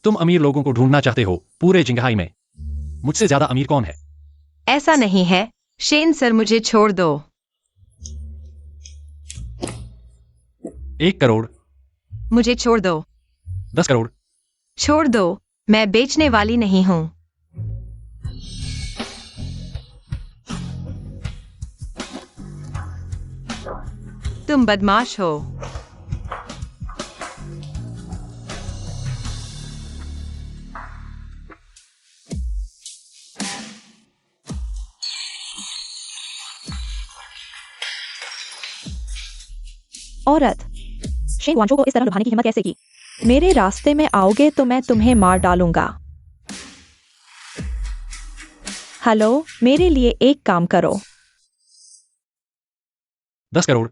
तुम अमीर लोगों को ढूंढना चाहते हो पूरे जिंगहाई में। मुझसे ज्यादा अमीर कौन है? ऐसा नहीं है शेन सर, मुझे छोड़ दो। 1 करोड़, मुझे छोड़ दो। 10 करोड़, छोड़ दो, मैं बेचने वाली नहीं हूँ। तुम बदमाश हो। औरत। शेन वांचो को इस तरह लुभाने की हिम्मत कैसे की? मेरे रास्ते में आओगे तो मैं तुम्हें मार डालूंगा। हेलो, मेरे लिए एक काम करो। 10 करोड़,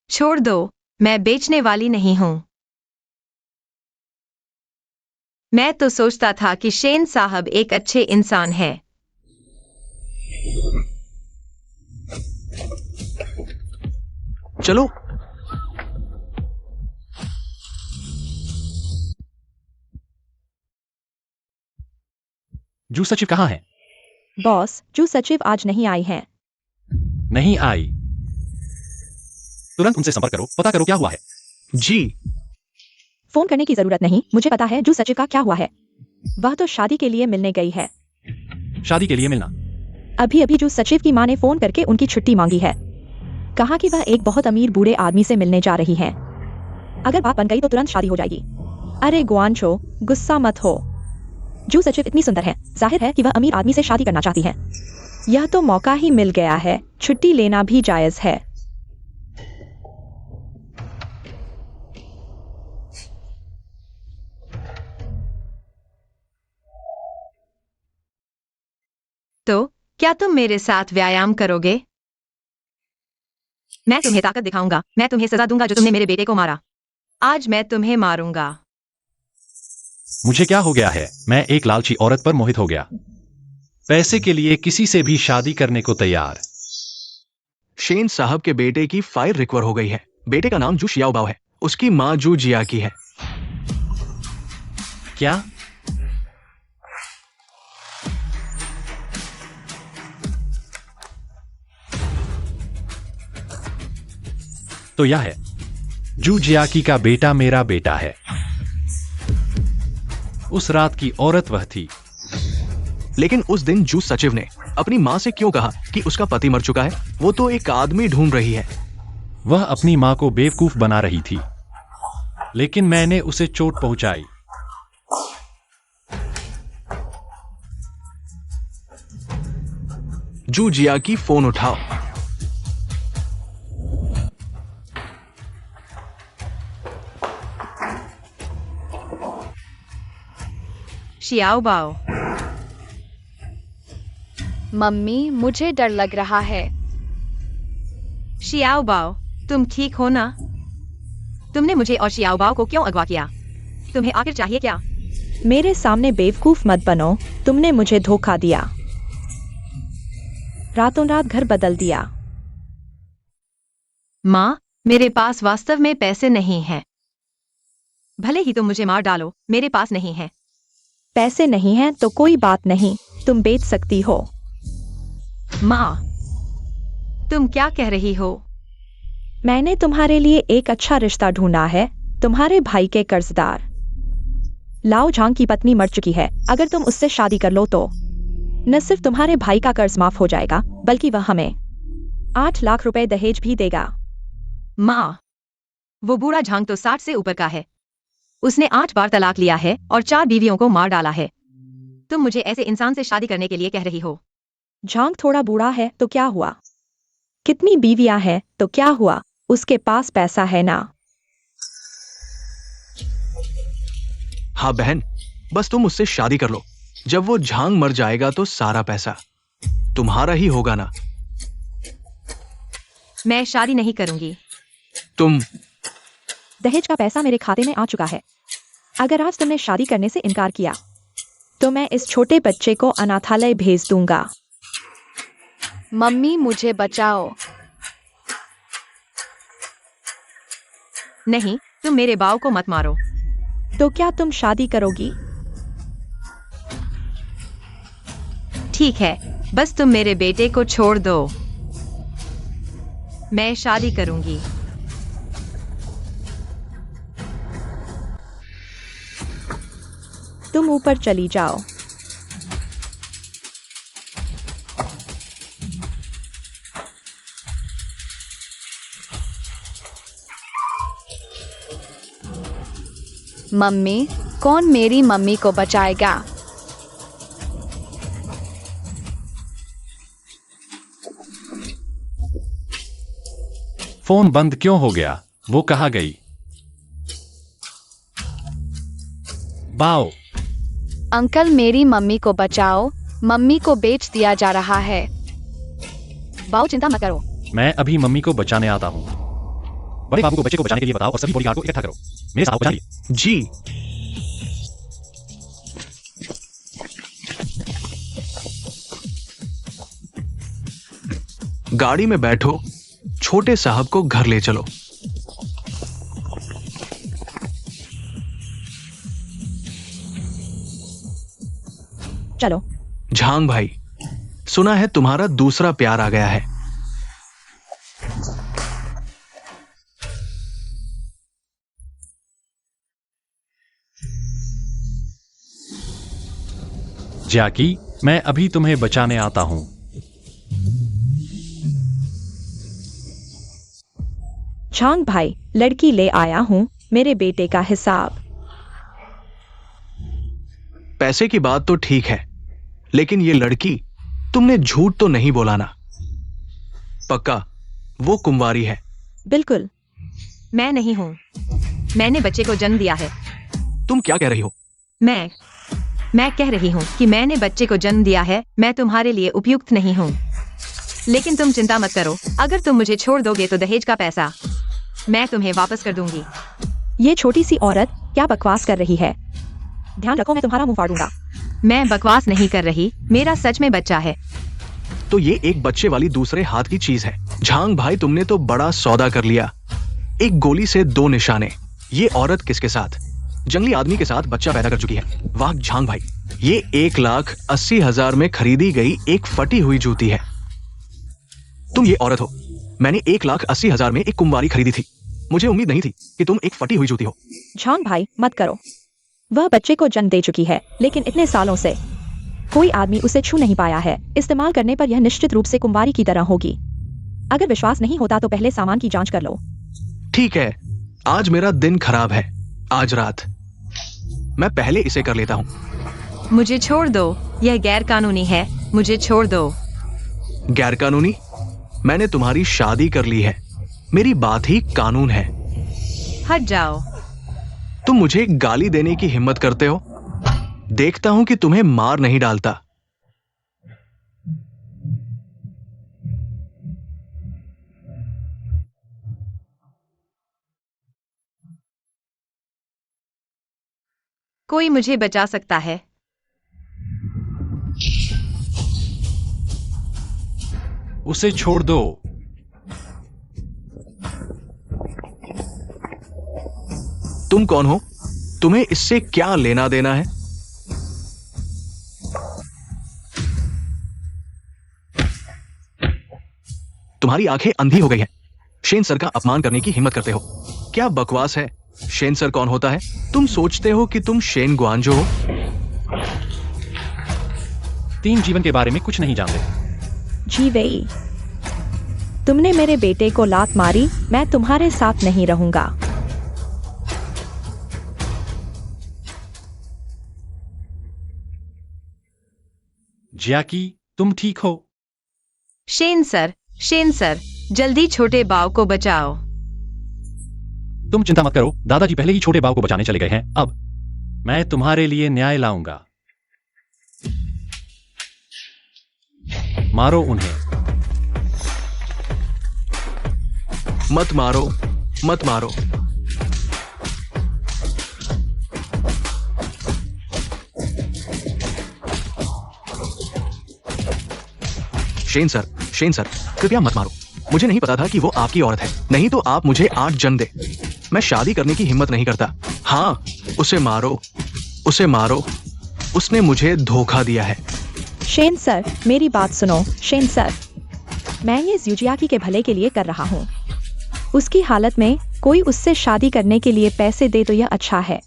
छोड़ दो, मैं बेचने वाली नहीं हूँ। मैं तो सोचता था कि शेन साहब एक अच्छे इंसान है। चलो। जू सचिव कहाँ है? बॉस, जो सचिव आज नहीं आई हैं। नहीं आई। तुरंत उनसे संपर्क करो, पता करो क्या हुआ है। जी। फोन करने की जरूरत नहीं, मुझे पता है जो सचिव का क्या हुआ है। वह तो शादी के लिए मिलने गई है। शादी के लिए मिलना? अभी अभी जो सचिव की माँ ने फोन करके उनकी छुट्टी मांगी है। कहा कि वह एक बहुत अमीर बूढ़े आदमी से मिलने जा रही हैं। अगर बात बन गई तो तुरंत शादी हो जाएगी। अरे गुआनचो, गुस्सा मत हो। जो सचिव इतनी सुंदर है, जाहिर है कि वह अमीर आदमी से शादी करना चाहती है। यह तो मौका ही मिल गया है, छुट्टी लेना भी जायज है। तो क्या तुम मेरे साथ व्यायाम करोगे? मैं तुम्हें ताकत दिखाऊंगा। मैं तुम्हें सजा दूंगा जो तुमने मेरे बेटे को मारा। आज मैं तुम्हें मारूंगा। मुझे क्या हो गया है? मैं एक लालची औरत पर मोहित हो गया। पैसे के लिए किसी से भी शादी करने को तैयार। शेन साहब के बेटे की फाइल रिकवर हो गई है। बेटे का नाम जू शियाओबाओ है। उसकी माँ जू जिया की है। क्या? तो यह है, जू जियाकी का बेटा मेरा बेटा है। उस रात की औरत वह थी। लेकिन उस दिन जू सचिव ने अपनी माँ से क्यों कहा कि उसका पति मर चुका है? वो तो एक आदमी ढूंढ रही है। वह अपनी मां को बेवकूफ बना रही थी, लेकिन मैंने उसे चोट पहुंचाई। जू जिया की फोन उठाओ। शियाओबाओ, मम्मी, मुझे डर लग रहा है। शियाओबाओ, तुम ठीक हो ना? तुमने मुझे और शियाओबाओ को क्यों अगवा किया? तुम्हें आखिर चाहिए क्या? मेरे सामने बेवकूफ मत बनो। तुमने मुझे धोखा दिया, रातों रात घर बदल दिया। माँ, मेरे पास वास्तव में पैसे नहीं हैं। भले ही तुम मुझे मार डालो, मेरे पास नहीं है। पैसे नहीं हैं तो कोई बात नहीं, तुम बेच सकती हो। माँ, तुम क्या कह रही हो? मैंने तुम्हारे लिए एक अच्छा रिश्ता ढूंढा है, तुम्हारे भाई के कर्जदार। लाओ झांग की पत्नी मर चुकी है। अगर तुम उससे शादी कर लो तो न सिर्फ तुम्हारे भाई का कर्ज माफ हो जाएगा, बल्कि वह हमें 8 लाख रुपए दहेज भी देगा। माँ, वो बूढ़ा झांग तो 60 से ऊपर का है। उसने 8 बार तलाक लिया है और 4 बीवियों को मार डाला है। तुम मुझे ऐसे इंसान से शादी करने के लिए कह रही हो? झांग थोड़ा बूढ़ा है तो क्या हुआ? कितनी बीवियां हैं तो क्या हुआ? उसके पास पैसा है ना। हाँ बहन, बस तुम उससे शादी कर लो। जब वो झांग मर जाएगा तो सारा पैसा तुम्हारा ही होगा ना। मैं शादी नहीं करूंगी। तुम दहेज का पैसा मेरे खाते में आ चुका है। अगर आज तुमने शादी करने से इनकार किया तो मैं इस छोटे बच्चे को अनाथालय भेज दूंगा। मम्मी, मुझे बचाओ। नहीं, तुम मेरे बाव को मत मारो। तो क्या तुम शादी करोगी? ठीक है, बस तुम मेरे बेटे को छोड़ दो। मैं शादी करूंगी। तुम ऊपर चली जाओ। मम्मी, कौन मेरी मम्मी को बचाएगा? फोन बंद क्यों हो गया? वो कहाँ गई? बाओ, अंकल, मेरी मम्मी को बचाओ। मम्मी को बेच दिया जा रहा है। बाओ, चिंता मत करो। मैं अभी मम्मी को बचाने आता हूँ। बड़े बाबू को बच्चे को बचाने के लिए बताओ और सभी बॉडीगार्ड को इकट्ठा करो। मेरे साथ बचाइए। जी। गाड़ी में बैठो, छोटे साहब को घर ले चलो। चलो। झांग भाई, सुना है तुम्हारा दूसरा प्यार आ गया है। जैकी, मैं अभी तुम्हें बचाने आता हूँ। झांग भाई, लड़की ले आया हूँ, मेरे बेटे का हिसाब। पैसे की बात तो ठीक है, लेकिन ये लड़की, तुमने झूठ तो नहीं बोला ना? पक्का वो कुंवारी है? बिल्कुल। मैं नहीं हूँ। मैंने बच्चे को जन्म दिया है। तुम क्या कह रही हो? मैं कह रही हूँ कि मैंने बच्चे को जन्म दिया है। मैं तुम्हारे लिए उपयुक्त नहीं हूँ। लेकिन तुम चिंता मत करो, अगर तुम मुझे छोड़ दोगे तो दहेज का पैसा मैं तुम्हें वापस कर दूंगी। ये छोटी सी औरत क्या बकवास कर रही है? ध्यान रखो, मैं तुम्हारा मुंह फाड़ूंगा। मैं बकवास नहीं कर रही, मेरा सच में बच्चा है। तो ये एक बच्चे वाली दूसरे हाथ की चीज है। झांग भाई, तुमने तो बड़ा सौदा कर लिया। एक गोली से दो निशाने। ये औरत किसके साथ? जंगली आदमी के साथ बच्चा पैदा कर चुकी है। वाह झांग भाई, ये 1,80,000 में खरीदी गई एक फटी हुई जूती है। तुम ये औरत हो। मैंने 1,80,000 में एक कुंवारी खरीदी थी। मुझे उम्मीद नहीं थी कि तुम एक फटी हुई जूती हो। झांग भाई, मत करो। वह बच्चे को जन्म दे चुकी है, लेकिन इतने सालों से कोई आदमी उसे छू नहीं पाया है। इस्तेमाल करने पर यह निश्चित रूप से कुंवारी की तरह होगी। अगर विश्वास नहीं होता तो पहले सामान की जांच कर लो। ठीक है, आज मेरा दिन खराब है। आज रात मैं पहले इसे कर लेता हूँ। मुझे छोड़ दो, यह गैर कानूनी है। मुझे छोड़ दो। गैर कानूनी? मैंने तुम्हारी शादी कर ली है। मेरी बात ही कानून है। हट जाओ। तुम मुझे गाली देने की हिम्मत करते हो? देखता हूं कि तुम्हें मार नहीं डालता। कोई मुझे बचा सकता है? उसे छोड़ दो। तुम कौन हो? तुम्हें इससे क्या लेना देना है? तुम्हारी आंखें अंधी हो गई हैं। शेन सर का अपमान करने की हिम्मत करते हो। क्या बकवास है? शेन सर कौन होता है? तुम सोचते हो कि तुम शेन गुआंजो हो? 3 जीवन के बारे में कुछ नहीं जानते। जी वही। तुमने मेरे बेटे को लात मारी, मैं तुम्हारे साथ नहीं रहूंगा। जैकी, तुम ठीक हो? शेन सर, जल्दी छोटे बाव को बचाओ। तुम चिंता मत करो, दादाजी पहले ही छोटे बाव को बचाने चले गए हैं। अब मैं तुम्हारे लिए न्याय लाऊंगा। मारो उन्हें। मत मारो, मत मारो। शेन सर, कृपया मत मारो। मुझे नहीं पता था कि वो आपकी औरत है, नहीं तो आप मुझे 8 जन्म दे। मैं शादी करने की हिम्मत नहीं करता। हाँ, उसे मारो, उसे मारो। उसने मुझे धोखा दिया है। शेन सर, मेरी बात सुनो। शेन सर, मैं ये ज़्यूजियाकी के भले के लिए कर रहा हूँ। उसकी हालत में कोई उससे शादी करने के लिए पैसे दे तो यह अच्छा है।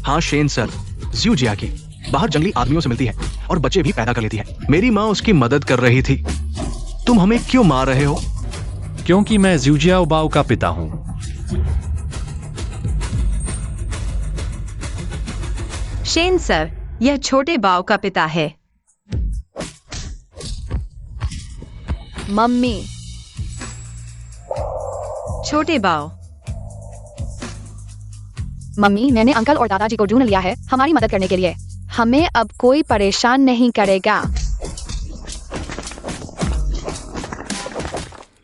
हाँ शेन सर, ज़्यूजियाकी बाहर जंगली आदमियों से मिलती है और बच्चे भी पैदा कर लेती है। मेरी माँ उसकी मदद कर रही थी। तुम हमें क्यों मार रहे हो? क्योंकि मैं ज़्यूजियाओ बाओ का पिता हूं। शेन सर, यह छोटे बाव का पिता है। मम्मी, छोटे बाव, मम्मी, मैंने अंकल और दादाजी को ढूंढ लिया है हमारी मदद करने के लिए। हमें अब कोई परेशान नहीं करेगा।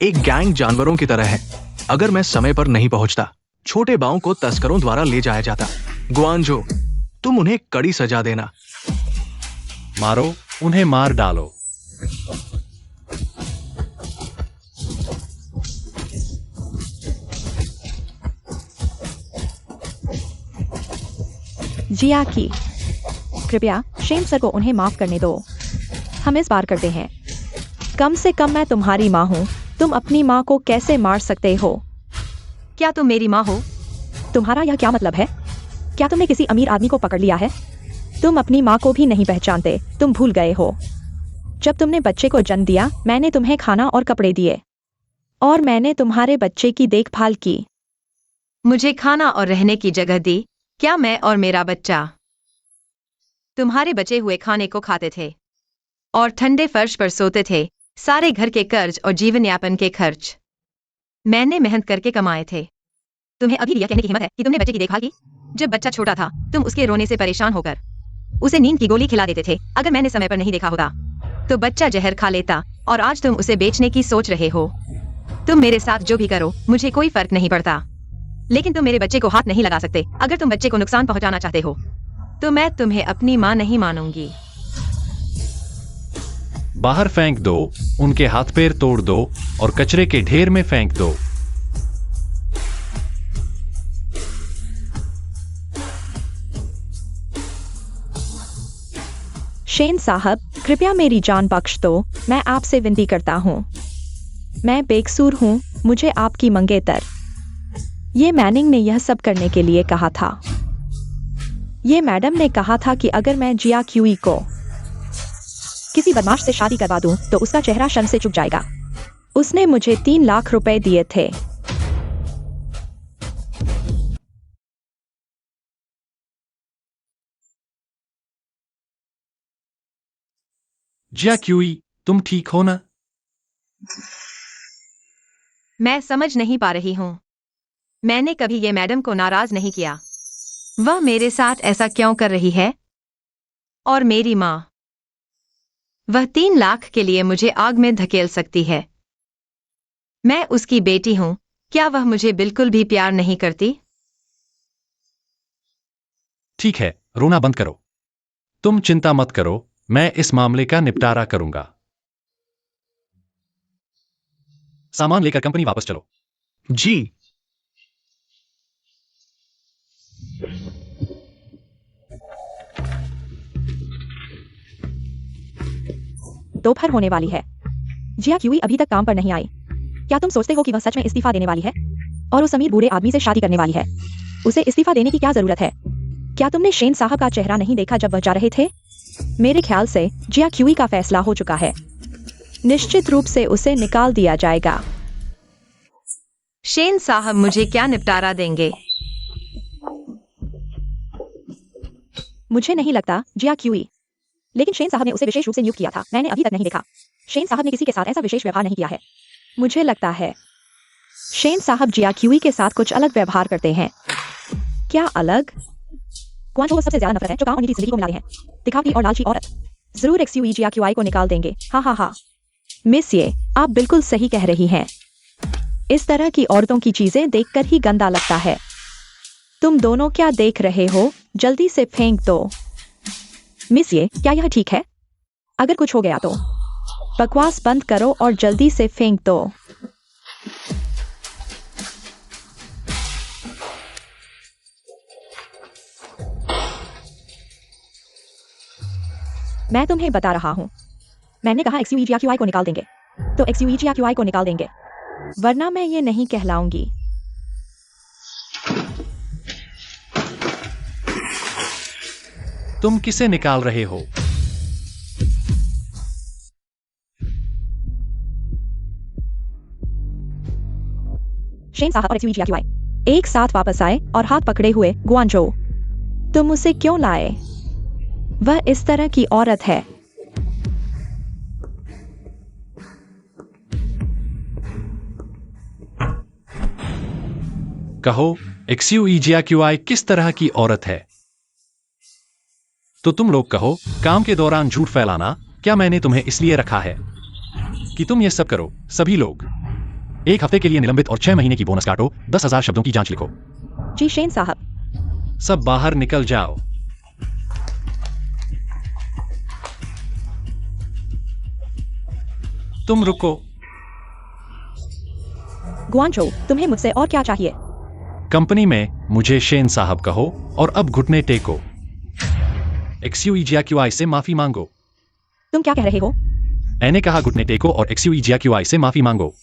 एक गैंग जानवरों की तरह है। अगर मैं समय पर नहीं पहुंचता, छोटे बाओं को तस्करों द्वारा ले जाया जाता। गुआनजो, तुम उन्हें कड़ी सजा देना। मारो, उन्हें मार डालो। जियाकी, कृपया शेन सर को उन्हें माफ करने दो। हम इस बार करते हैं। कम से कम मैं तुम्हारी माँ हूँ। तुम अपनी माँ को कैसे मार सकते हो? क्या तुम मेरी माँ हो? तुम्हारा यह क्या मतलब है? क्या तुमने किसी अमीर आदमी को पकड़ लिया है? तुम अपनी माँ को भी नहीं पहचानते। तुम भूल गए हो। जब तुमने बच्चे को जन्म दिया, मैंने तुम्हें खाना और कपड़े दिए और मैंने तुम्हारे बच्चे की देखभाल की। मुझे खाना और रहने की जगह दी। क्या मैं और मेरा बच्चा तुम्हारे बचे हुए खाने को खाते थे और ठंडे फर्श पर सोते थे? सारे घर के कर्ज और जीवन यापन के खर्च मैंने मेहनत करके कमाए थे। तुम्हें अभी भी यह कहने की हिम्मत है कि तुमने बच्चे की देखभाल की? जब बच्चा छोटा था, तुम उसके रोने से परेशान होकर उसे नींद की गोली खिला देते थे। अगर मैंने समय पर नहीं देखा होता तो बच्चा जहर खा लेता और आज तुम उसे बेचने की सोच रहे हो। तुम मेरे साथ जो भी करो, मुझे कोई फर्क नहीं पड़ता, लेकिन तुम मेरे बच्चे को हाथ नहीं लगा सकते। अगर तुम बच्चे को नुकसान पहुंचाना चाहते हो तो मैं तुम्हें अपनी मां नहीं मानूंगी। बाहर फेंक दो, उनके हाथ पैर तोड़ दो और कचरे के ढेर में फेंक दो। शेन साहब, कृपया मेरी जान बख्श दो। मैं आपसे विनती करता हूँ। मैं बेकसूर हूँ। मुझे आपकी मंगेतर। ये मैनिंग ने यह सब करने के लिए कहा था। ये मैडम ने कहा था कि अगर मैं जिया क्यूई को किसी बदमाश से शादी करवा दूं तो उसका चेहरा शर्म से चुप जाएगा। उसने मुझे 3 लाख रुपए दिए थे। जिया क्यूई, तुम ठीक हो ना? मैं समझ नहीं पा रही हूँ। मैंने कभी ये मैडम को नाराज नहीं किया। वह मेरे साथ ऐसा क्यों कर रही है? और मेरी माँ, वह 3 लाख के लिए मुझे आग में धकेल सकती है। मैं उसकी बेटी हूँ। क्या वह मुझे बिल्कुल भी प्यार नहीं करती? ठीक है, रोना बंद करो। तुम चिंता मत करो, मैं इस मामले का निपटारा करूंगा। सामान लेकर कंपनी वापस चलो। जी। दोपहर होने वाली है। जिया क्यूई अभी तक काम पर नहीं आई। क्या तुम सोचते हो कि वह सच में इस्तीफा देने वाली है और उस अमीर बूढ़े आदमी से शादी करने वाली है? उसे इस्तीफा देने की क्या जरूरत है? क्या तुमने शेन साहब का चेहरा नहीं देखा जब वह जा रहे थे? मेरे ख्याल से जिया क्यूई का फैसला हो चुका है। निश्चित रूप से उसे निकाल दिया जाएगा। शेन साहब मुझे क्या निपटारा देंगे? मुझे नहीं लगता जिया क्यूई, लेकिन शेन साहब ने उसे विशेष रूप से नियुक्त किया था। मैंने अभी तक नहीं देखा। शेन साहब ने किसी के साथ ऐसा विशेष व्यवहार नहीं किया है। मुझे लगता है शेन साहब जिया क्यूई के साथ कुछ अलग व्यवहार करते हैं। क्या अलग? गुआनजो वो सबसे ज्यादा नफरत है जो काम और नीति जिंदगी को मिला रहे हैं। दिखावटी और लालची औरत। जरूर एक्सयूई जिया क्यूई को निकाल देंगे। हाँ हाँ हाँ मिस, ये आप बिल्कुल सही कह रही हैं। इस तरह की औरतों की चीजें देखकर ही गंदा लगता है। तुम दोनों क्या देख रहे हो? जल्दी से फेंक दो। मिस, ये क्या यह ठीक है? अगर कुछ हो गया तो बकवास बंद करो और जल्दी से फेंक दो। मैं तुम्हें बता रहा हूँ। मैंने कहा XUEGRQI को निकाल देंगे, तो XUEGRQI को निकाल देंगे, वरना मैं ये नहीं कहलाऊंगी। तुम किसे निकाल रहे हो? शेन साहब और XUEGRQI एक साथ वापस आए और हाथ पकड़े हुए। गुआनजो, तुम उसे क्यों लाए? वह इस तरह की औरत है। कहो, XUEGRQI किस तरह की औरत है? तो तुम लोग कहो, काम के दौरान झूठ फैलाना, क्या मैंने तुम्हें इसलिए रखा है कि तुम ये सब करो? सभी लोग 1 हफ्ते के लिए निलंबित और 6 महीने की बोनस काटो। 10,000 शब्दों की जांच लिखो। जी शेन साहब। सब बाहर निकल जाओ। तुम रुको। गुआनजो, तुम्हें मुझसे और क्या चाहिए? कंपनी में मुझे शेन साहब कहो और अब घुटने टेको। XUEGRQI से माफी मांगो। तुम क्या कह रहे हो? मैंने कहा घुटने टेको और XUEGRQI से माफी मांगो।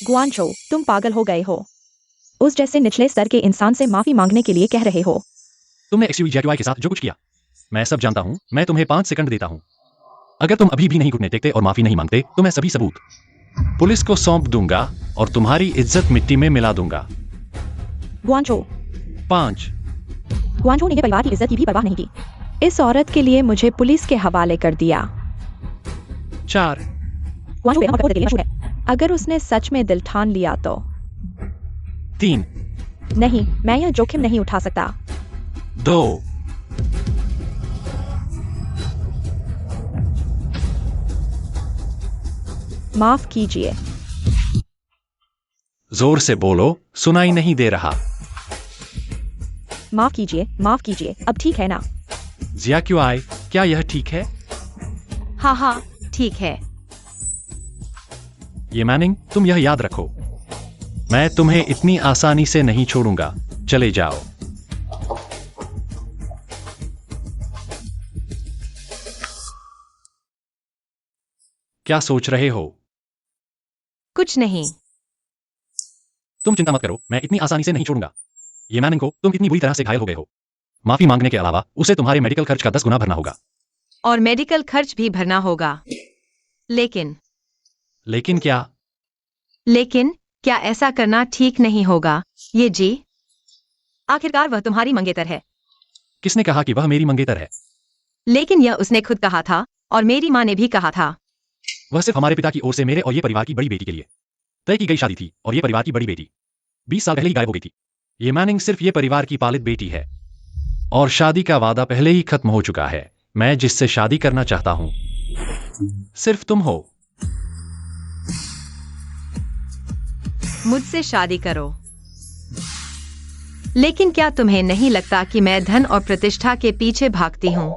गुआनजो, तुम पागल हो गए हो। उस जैसे निचले स्तर के इंसान से माफी मांगने के लिए कह रहे हो? तुमने XUEGRQI के साथ जो कुछ किया, मैं सब जानता हूं। मैं तुम्हें 5 सेकंड देता हूं। अगर तुम अभी भी नहीं घुटने टेकते और माफी नहीं मांगते तो मैं सभी सबूत पुलिस को सौंप दूंगा और तुम्हारी इज्जत मिट्टी में मिला दूंगा। गुआनजो। 5 गुआनजो ने परिवार की इज्जत की भी परवाह नहीं की। इस औरत के लिए मुझे पुलिस के हवाले कर दिया। 4 गुआनजो बेगम और कठोरता के लिए मशहूर है। अगर उसने सच में दिल ठान लिया तो। 3 नहीं, मैं यह जोखिम नहीं उठा सकता। 2 माफ कीजिए। जोर से बोलो, सुनाई नहीं दे रहा। माफ कीजिए, माफ कीजिए। अब ठीक है ना? GRQI, क्या यह ठीक है? हाँ हाँ, ठीक है। ये मैनिंग, तुम यह याद रखो, मैं तुम्हें इतनी आसानी से नहीं छोड़ूंगा। चले जाओ। क्या सोच रहे हो? कुछ नहीं। तुम चिंता मत करो, मैं इतनी आसानी से नहीं छोड़ूंगा। ये मैनिंग को तुम इतनी बुरी तरह से घायल हो गए हो। माफी मांगने के अलावा उसे तुम्हारे मेडिकल खर्च का 10 गुना भरना होगा। और मेडिकल खर्च भी भरना होगा। लेकिन लेकिन क्या? लेकिन क्या ऐसा करना ठीक नहीं होगा? ये जी, आखिरकार वह तुम्हारी मंगेतर है। किसने कहा कि वह मेरी मंगेतर है? लेकिन यह उसने खुद कहा था और मेरी माँ ने भी कहा था। वह सिर्फ हमारे पिता की ओर से मेरे और ये परिवार की बड़ी बेटी के लिए तय की गई शादी थी और ये परिवार की बड़ी बेटी 20 साल पहले ही गायब हो गई थी। ये मैनिंग सिर्फ ये परिवार की पालित बेटी है और शादी का वादा पहले ही खत्म हो चुका है। मैं जिससे शादी करना चाहता हूं सिर्फ तुम हो। मुझसे शादी करो। लेकिन क्या तुम्हें नहीं लगता कि मैं धन और प्रतिष्ठा के पीछे भागती हूँ?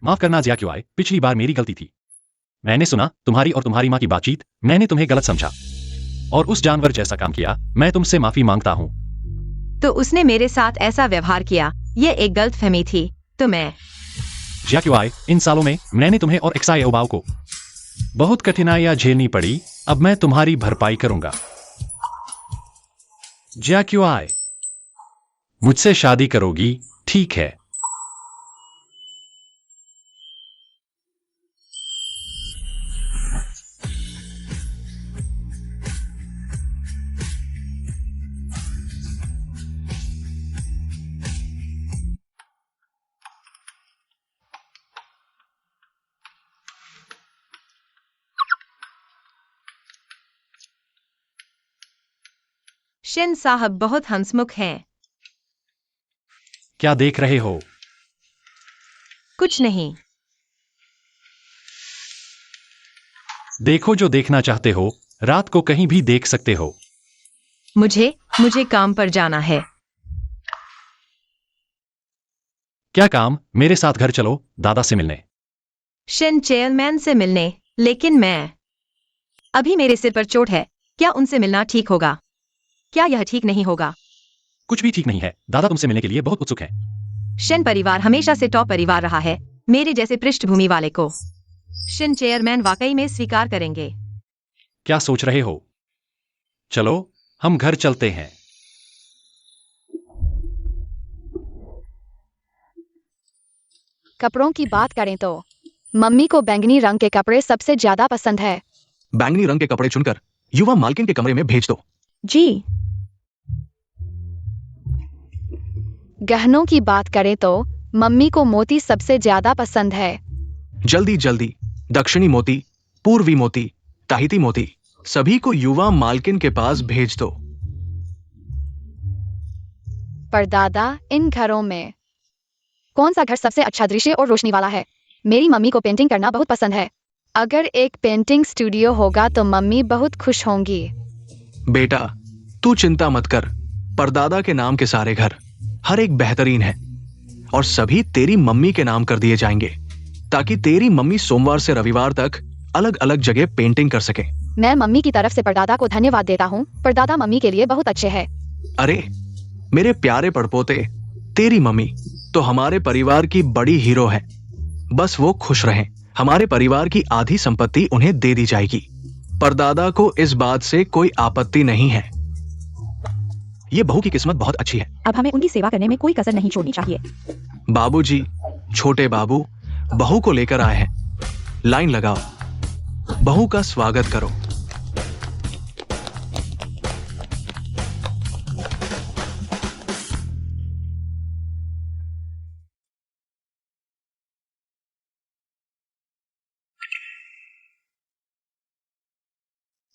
माफ करना GRQI, पिछली बार मेरी गलती थी। मैंने सुना तुम्हारी और तुम्हारी माँ की बातचीत, मैंने तुम्हें गलत समझा और उस जानवर जैसा काम किया। मैं तुमसे माफी मांगता हूँ। तो उसने मेरे साथ ऐसा व्यवहार किया, यह एक गलतफहमी थी। तो मैं GRQI, इन सालों में मैंने तुम्हें और XI ओबाव को बहुत कठिनाइयां झेलनी पड़ी। अब मैं तुम्हारी भरपाई करूंगा। GRQI, मुझसे शादी करोगी? ठीक है। शिन साहब बहुत हंसमुख हैं। क्या देख रहे हो? कुछ नहीं। देखो जो देखना चाहते हो। रात को कहीं भी देख सकते हो। मुझे काम पर जाना है। क्या काम? मेरे साथ घर चलो, दादा से मिलने। शिन चेयरमैन से मिलने? लेकिन अभी मेरे सिर पर चोट है। क्या उनसे मिलना ठीक होगा? क्या यह ठीक नहीं होगा? कुछ भी ठीक नहीं है। दादा तुमसे मिलने के लिए बहुत उत्सुक है। शिन परिवार हमेशा से टॉप परिवार रहा है, मेरे जैसे पृष्ठभूमि वाले को शिन चेयरमैन वाकई में स्वीकार करेंगे। क्या सोच रहे हो? चलो हम घर चलते हैं। कपड़ों की बात करें तो मम्मी को बैंगनी रंग के कपड़े सबसे ज्यादा पसंद है। बैंगनी रंग के कपड़े चुनकर युवा मालकिन के कमरे में भेज दो। जी। गहनों की बात करें तो मम्मी को मोती सबसे ज्यादा पसंद है। जल्दी जल्दी दक्षिणी मोती, पूर्वी मोती, ताहिती मोती सभी को युवा मालकिन के पास भेज दो। पर दादा, इन घरों में कौन सा घर सबसे अच्छा दृश्य और रोशनी वाला है? मेरी मम्मी को पेंटिंग करना बहुत पसंद है। अगर एक पेंटिंग स्टूडियो होगा तो मम्मी बहुत खुश होंगी। बेटा, तू चिंता मत कर। परदादा के नाम के सारे घर हर एक बेहतरीन है और सभी तेरी मम्मी के नाम कर दिए जाएंगे ताकि तेरी मम्मी सोमवार से रविवार तक अलग अलग जगह पेंटिंग कर सके। मैं मम्मी की तरफ से परदादा को धन्यवाद देता हूँ। परदादा मम्मी के लिए बहुत अच्छे हैं। अरे मेरे प्यारे पड़पोते, तेरी मम्मी तो हमारे परिवार की बड़ी हीरो है। बस वो खुश रहें। हमारे परिवार की आधी संपत्ति उन्हें दे दी जाएगी। परदादा को इस बात से कोई आपत्ति नहीं है। ये बहू की किस्मत बहुत अच्छी है। अब हमें उनकी सेवा करने में कोई कसर नहीं छोड़नी चाहिए। बाबूजी, छोटे बाबू बहू को लेकर आए हैं। लाइन लगाओ, बहू का स्वागत करो।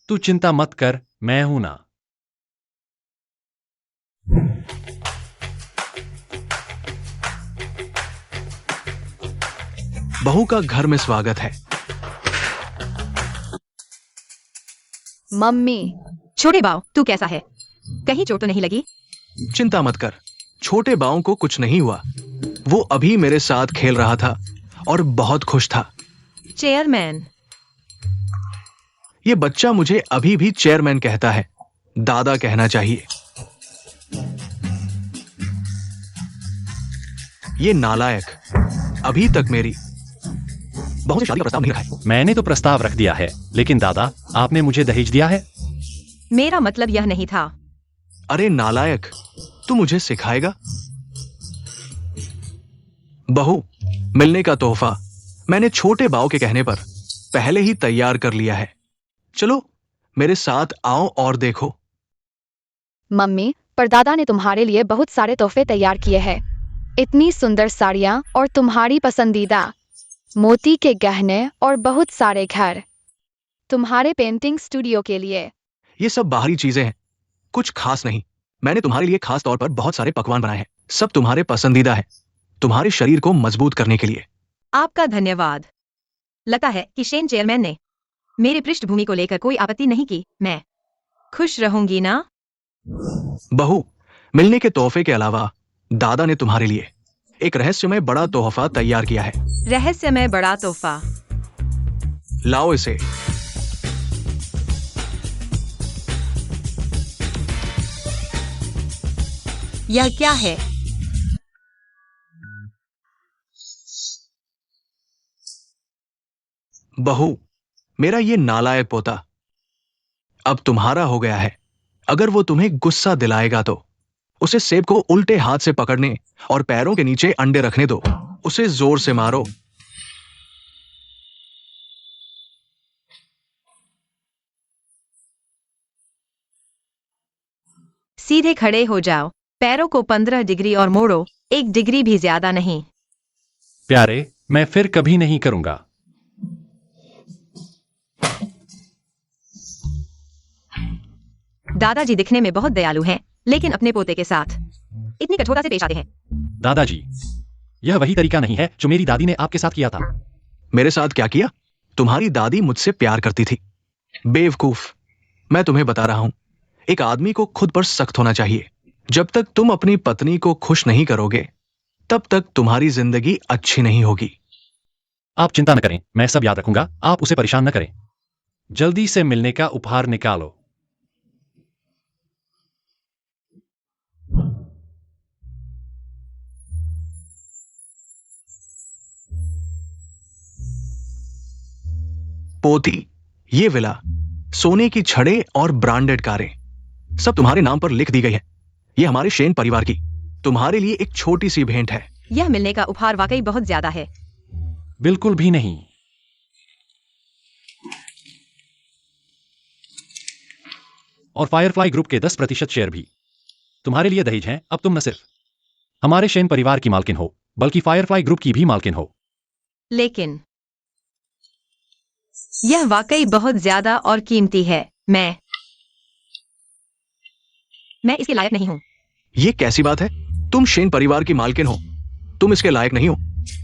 तू चिंता मत कर, मैं हूं ना। बहू का घर में स्वागत है। मम्मी, छोटे बाव, तू कैसा है? कहीं चोट तो नहीं लगी? चिंता मत कर, छोटे बाऊ को कुछ नहीं हुआ। वो अभी मेरे साथ खेल रहा था और बहुत खुश था। चेयरमैन, ये बच्चा मुझे अभी भी चेयरमैन कहता है। दादा कहना चाहिए। ये नालायक अभी तक मेरी बहू से शादी का प्रस्ताव नहीं रखा है। मैंने तो प्रस्ताव रख दिया है, लेकिन दादा, आपने मुझे दहेज दिया है। मेरा मतलब यह नहीं था। अरे नालायक, तू मुझे सिखाएगा? बहू, मिलने का तोहफा मैंने छोटे बाव के कहने पर पहले ही तैयार कर लिया है। चलो मेरे साथ आओ और देखो। मम्मी, परदादा ने तुम्हारे लिए बहुत सारे तोहफे तैयार किए हैं। इतनी सुंदर साड़ियाँ और तुम्हारी पसंदीदा मोती के गहने और बहुत सारे घर तुम्हारे पेंटिंग स्टूडियो के लिए। ये सब बाहरी चीजें हैं, कुछ खास नहीं। मैंने तुम्हारे लिए खास तौर पर बहुत सारे पकवान बनाए हैं। सब तुम्हारे पसंदीदा है, तुम्हारे शरीर को मजबूत करने के लिए। आपका धन्यवाद। लगता है कि शेन चेयरमैन ने मेरे पृष्ठभूमि को लेकर कोई आपत्ति नहीं की। मैं खुश रहूंगी ना? बहू, मिलने के तोहफे के अलावा दादा ने तुम्हारे लिए एक रहस्यमय बड़ा तोहफा तैयार किया है। रहस्यमय बड़ा तोहफा? लाओ इसे। यह क्या है? बहू, मेरा ये नालायक पोता अब तुम्हारा हो गया है। अगर वो तुम्हें गुस्सा दिलाएगा तो उसे सेब को उल्टे हाथ से पकड़ने और पैरों के नीचे अंडे रखने दो। उसे जोर से मारो। सीधे खड़े हो जाओ, पैरों को 15 डिग्री और मोड़ो, 1 डिग्री भी ज्यादा नहीं। प्यारे, मैं फिर कभी नहीं करूंगा। दादाजी दिखने में बहुत दयालु हैं, लेकिन अपने पोते के साथ इतनी कठोरता से पेश आते हैं। दादाजी, यह वही तरीका नहीं है जो मेरी दादी ने आपके साथ किया था। मेरे साथ क्या किया? तुम्हारी दादी मुझसे प्यार करती थी। बेवकूफ, मैं तुम्हें बता रहा हूं, एक आदमी को खुद पर सख्त होना चाहिए। जब तक तुम अपनी पत्नी को खुश नहीं करोगे, तब तक तुम्हारी जिंदगी अच्छी नहीं होगी। आप चिंता न करें, मैं सब याद रखूंगा। आप उसे परेशान न करें। जल्दी से मिलने का उपहार निकालो। पोती, ये विला, सोने की छड़ें और ब्रांडेड कारें सब तुम्हारे नाम पर लिख दी गई है। ये हमारे शेन परिवार की तुम्हारे लिए एक छोटी सी भेंट है। यह मिलने का उपहार वाकई बहुत ज्यादा है। बिल्कुल भी नहीं। और फायरफ्लाई ग्रुप के 10% शेयर भी तुम्हारे लिए दहेज हैं। अब तुम न सिर्फ हमारे शेन परिवार की मालकिन हो, बल्कि फायरफ्लाई ग्रुप की भी मालकिन हो। लेकिन यह वाकई बहुत ज्यादा और कीमती है। मैं इसके लायक नहीं हूं। ये कैसी बात है? तुम शेन परिवार की मालकिन हो, तुम इसके लायक नहीं हो।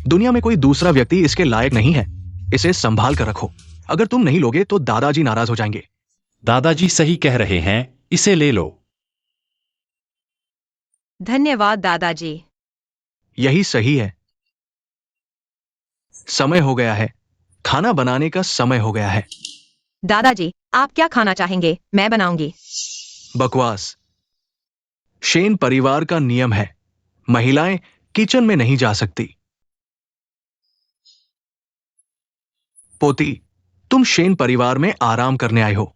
दुनिया में कोई दूसरा व्यक्ति इसके लायक नहीं है। इसे संभाल कर रखो। अगर तुम नहीं लोगे तो दादाजी नाराज हो जाएंगे। दादाजी सही कह रहे हैं, इसे ले लो। धन्यवाद दादाजी। यही सही है। समय हो गया है। खाना बनाने का समय हो गया है। दादाजी, आप क्या खाना चाहेंगे? मैं बनाऊंगी। बकवास। शेन परिवार का नियम है, महिलाएं किचन में नहीं जा सकती। पोती, तुम शेन परिवार में आराम करने आए हो।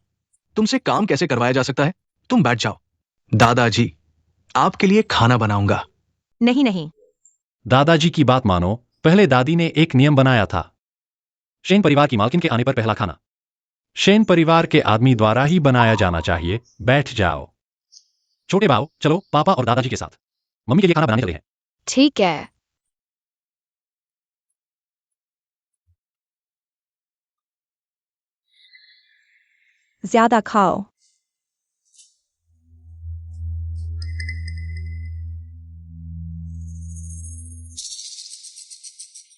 तुमसे काम कैसे करवाया जा सकता है? तुम बैठ जाओ। दादाजी, आपके लिए खाना बनाऊंगा। नहीं नहीं, दादाजी की बात मानो। पहले दादी ने एक नियम बनाया था, शेन परिवार की मालकिन के आने पर पहला खाना शेन परिवार के आदमी द्वारा ही बनाया जाना चाहिए। बैठ जाओ। छोटे भाव, चलो पापा और दादाजी के साथ मम्मी के लिए खाना बनाने चले हैं। ठीक है। ज्यादा खाओ।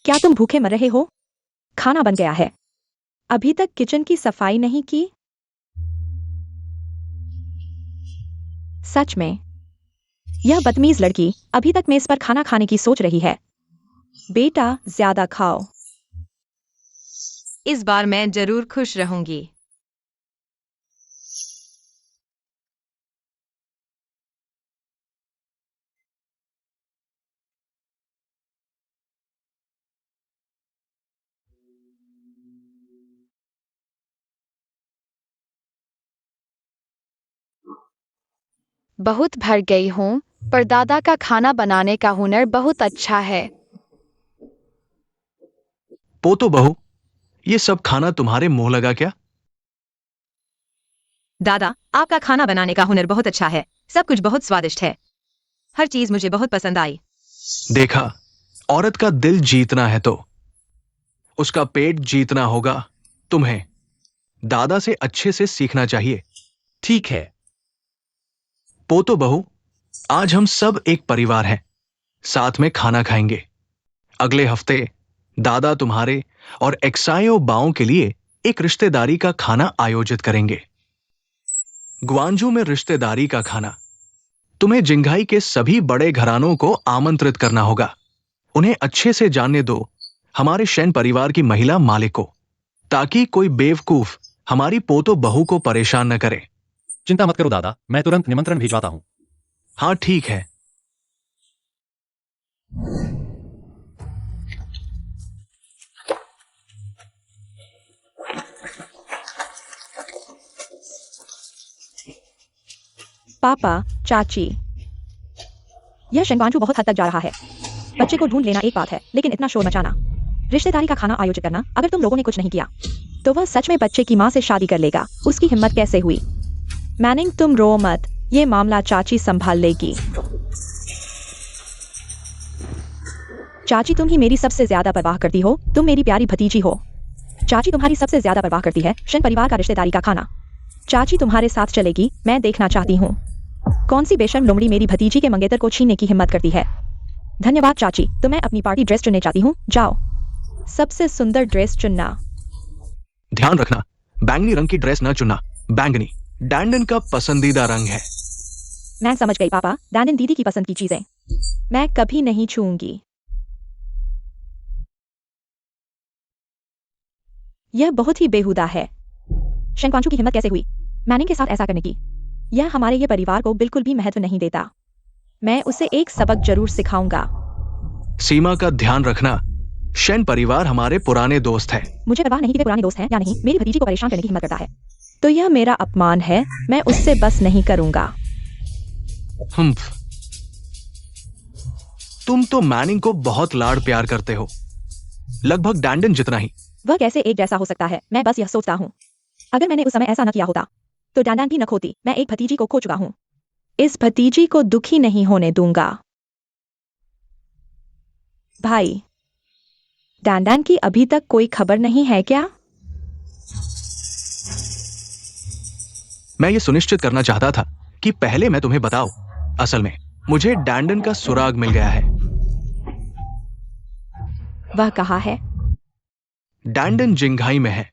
क्या तुम भूखे मर रहे हो? खाना बन गया है। अभी तक किचन की सफाई नहीं की? सच में? यह बदतमीज लड़की अभी तक मेज पर खाना खाने की सोच रही है। बेटा, ज्यादा खाओ। इस बार मैं जरूर खुश रहूंगी। बहुत भर गई हूँ, पर दादा का खाना बनाने का हुनर बहुत अच्छा है। पोतो बहू, ये सब खाना तुम्हारे मुंह लगा क्या? दादा, आपका खाना बनाने का हुनर बहुत अच्छा है। सब कुछ बहुत स्वादिष्ट है। हर चीज मुझे बहुत पसंद आई। देखा, औरत का दिल जीतना है तो उसका पेट जीतना होगा। तुम्हें दादा से अच्छे से सीखना चाहिए। ठीक है। पोतो बहू, आज हम सब एक परिवार हैं, साथ में खाना खाएंगे। अगले हफ्ते दादा तुम्हारे और एक्सायो बाओं के लिए एक रिश्तेदारी का खाना आयोजित करेंगे। ग्वांजू में रिश्तेदारी का खाना। तुम्हें जिंघाई के सभी बड़े घरानों को आमंत्रित करना होगा। उन्हें अच्छे से जानने दो, हमारे शेन परिवार की महिला मालिक को, ताकि कोई बेवकूफ हमारी पोतो बहू को परेशान न करे। चिंता मत करो दादा, मैं तुरंत निमंत्रण भिजवाता हूं। हाँ ठीक है। पापा, चाची, यह शेंगवांजू बहुत हद तक जा रहा है। बच्चे को ढूंढ लेना एक बात है, लेकिन इतना शोर मचाना, रिश्तेदारी का खाना आयोजित करना, अगर तुम लोगों ने कुछ नहीं किया तो वह सच में बच्चे की माँ से शादी कर लेगा। उसकी हिम्मत कैसे हुई? मैनिंग, तुम रो मत, ये मामला चाची संभाल लेगी। चाची, तुम ही मेरी सबसे ज्यादा परवाह करती हो। तुम मेरी प्यारी भतीजी हो। चाची तुम्हारी सबसे ज्यादा परवाह करती है शेन परिवार का रिश्तेदारी का खाना। चाची तुम्हारे साथ चलेगी। मैं देखना चाहती हूँ कौन सी बेशर्म लोमड़ी मेरी भतीजी के मंगेतर को छीनने की हिम्मत करती है। धन्यवाद चाची। तो मैं अपनी पार्टी ड्रेस चुनने चाहती हूँ। जाओ, सबसे सुंदर ड्रेस चुनना। ध्यान रखना, बैंगनी रंग की ड्रेस न चुनना। बैंगनी डैंडन का पसंदीदा रंग है। मैं समझ गई पापा, डैंडन दीदी की पसंद की चीजें मैं कभी नहीं छूऊंगी। यह बहुत ही बेहुदा है। शेंगवांजू की हिम्मत कैसे हुई मैनिंग के साथ ऐसा करने की? यह हमारे ये परिवार को बिल्कुल भी महत्व नहीं देता। मैं उसे एक सबक जरूर सिखाऊंगा। सीमा का ध्यान रखना। शेन परिवार हमारे पुराने दोस्त है। मुझे परवाह नहीं कि वे पुराने दोस्त हैं या नहीं, मेरी भतीजी को परेशान करने की हिम्मत करता है तो यह मेरा अपमान है, मैं उससे बस नहीं करूंगा। तुम तो मैनिंग को बहुत लाड़ प्यार करते हो, लगभग डैंडन जितना ही। वह कैसे एक जैसा हो सकता है? मैं बस यह सोचता हूँ, अगर मैंने उस समय ऐसा न किया होता तो डैंडन भी न खोती। मैं एक भतीजी को खो चुका हूँ, इस भतीजी को दुखी नहीं होने दूंगा। भाई, डैंडन की अभी तक कोई खबर नहीं है क्या? मैं ये सुनिश्चित करना चाहता था कि पहले मैं तुम्हें बताऊं। असल में मुझे डैंडन का सुराग मिल गया है। वह कहाँ है? डैंडन जिंघाई में है।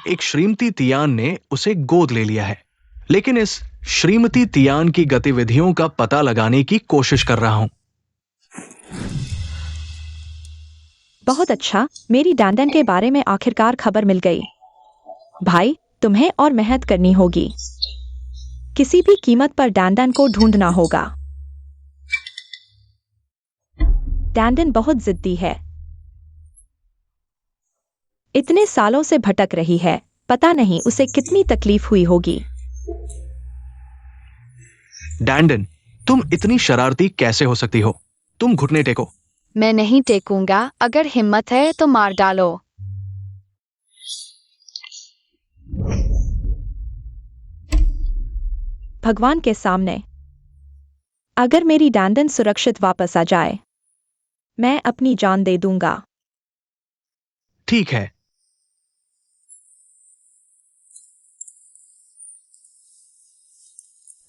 एक श्रीमती तियान ने उसे गोद ले लिया है, लेकिन इस श्रीमती तियान की गतिविधियों का पता लगाने की कोशिश कर रहा हूं। बहुत अच्छा, मेरी डैंडन के बारे में आखिरकार खबर मिल गई। भाई, तुम्हें और मेहनत करनी होगी, किसी भी कीमत पर डैंडन को ढूंढना होगा। डैंडन बहुत जिद्दी है, इतने सालों से भटक रही है, पता नहीं उसे कितनी तकलीफ हुई होगी। डैंडन, तुम इतनी शरारती कैसे हो सकती हो? तुम घुटने टेको। मैं नहीं टेकूंगा, अगर हिम्मत है तो मार डालो। भगवान के सामने, अगर मेरी डैंडन सुरक्षित वापस आ जाए, मैं अपनी जान दे दूंगा। ठीक है।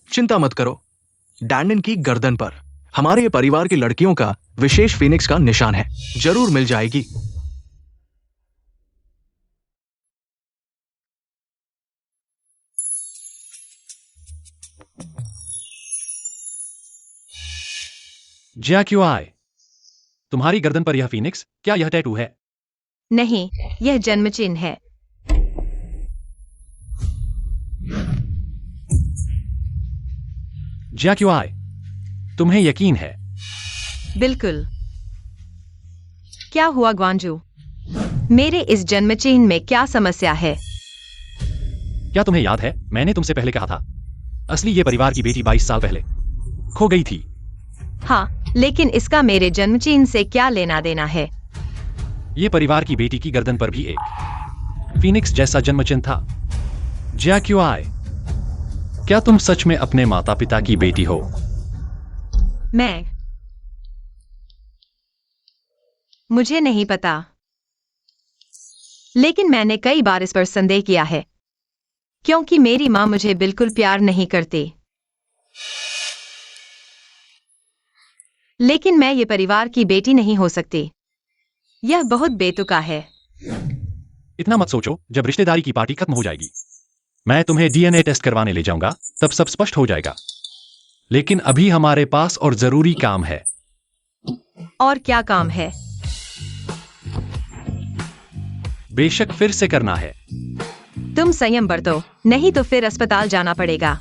चिंता मत करो, डैंडन की गर्दन पर हमारे परिवार की लड़कियों का विशेष फीनिक्स का निशान है, जरूर मिल जाएगी। जैक्यूआई, तुम्हारी गर्दन पर यह फीनिक्स, क्या यह टैटू है? नहीं, यह जन्म चिन्ह है। जैक्यूआई, तुम्हें यकीन है? बिल्कुल। क्या हुआ ग्वांजू? मेरे इस जन्म चिन्ह में क्या समस्या है? क्या तुम्हें याद है, मैंने तुमसे पहले कहा था, असली ये परिवार की बेटी 22 साल पहले खो गई थी। हाँ, लेकिन इसका मेरे जन्म चिन्ह से क्या लेना देना है? ये परिवार की बेटी की गर्दन पर भी एक फीनिक्स जैसा जन्म चिन्ह था। जैक्यूआई, क्या तुम सच में अपने माता पिता की बेटी हो? मुझे नहीं पता, लेकिन मैंने कई बार इस पर संदेह किया है, क्योंकि मेरी मां मुझे बिल्कुल प्यार नहीं करती। लेकिन मैं ये परिवार की बेटी नहीं हो सकती, यह बहुत बेतुका है। इतना मत सोचो, जब रिश्तेदारी की पार्टी खत्म हो जाएगी मैं तुम्हें डीएनए टेस्ट करवाने ले जाऊंगा, तब सब स्पष्ट हो जाएगा। लेकिन अभी हमारे पास और जरूरी काम है। और क्या काम है? बेशक फिर से करना है। तुम संयम बरतो, नहीं तो फिर अस्पताल जाना पड़ेगा।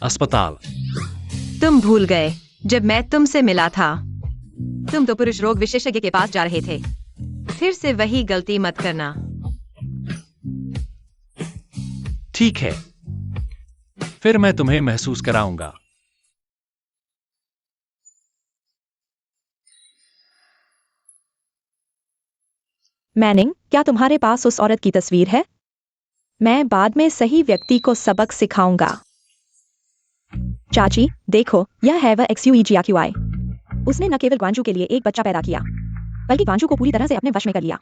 अस्पताल? तुम भूल गए, जब मैं तुमसे मिला था तुम तो पुरुष रोग विशेषज्ञ के पास जा रहे थे। फिर से वही गलती मत करना। ठीक है, फिर मैं तुम्हें महसूस कराऊंगा। मैनिंग, क्या तुम्हारे पास उस औरत की तस्वीर है? मैं बाद में सही व्यक्ति को सबक सिखाऊंगा। चाची, देखो, यह है वह XUEGRQI। उसने न केवल ग्वांजू के लिए एक बच्चा पैदा किया, बल्कि ग्वांजू को पूरी तरह से अपने वश में कर लिया,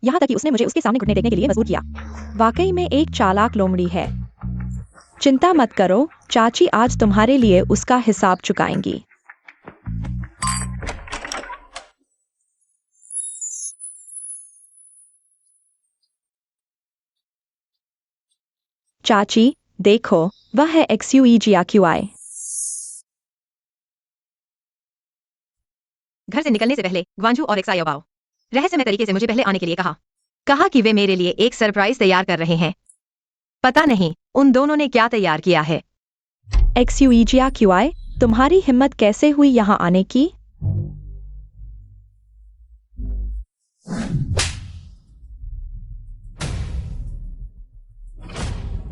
यहाँ तक कि उसने मुझे उसके सामने घुटने टेकने के लिए मजबूर किया। वाकई में एक चालाक लोमड़ी है। चिंता मत करो, चाची आज तुम्हारे लिए उसका हिसाब चुकाएंगी। चाची, देखो, वह है XUEGRQI। घर से निकलने से पहले ग्वांजू और एक्साई अबाओ रहस्यमय तरीके से मुझे पहले आने के लिए कहा कि वे मेरे लिए एक सरप्राइज तैयार कर रहे हैं। पता नहीं उन दोनों ने क्या तैयार किया है। XUEGRQI, तुम्हारी हिम्मत कैसे हुई यहाँ आने की?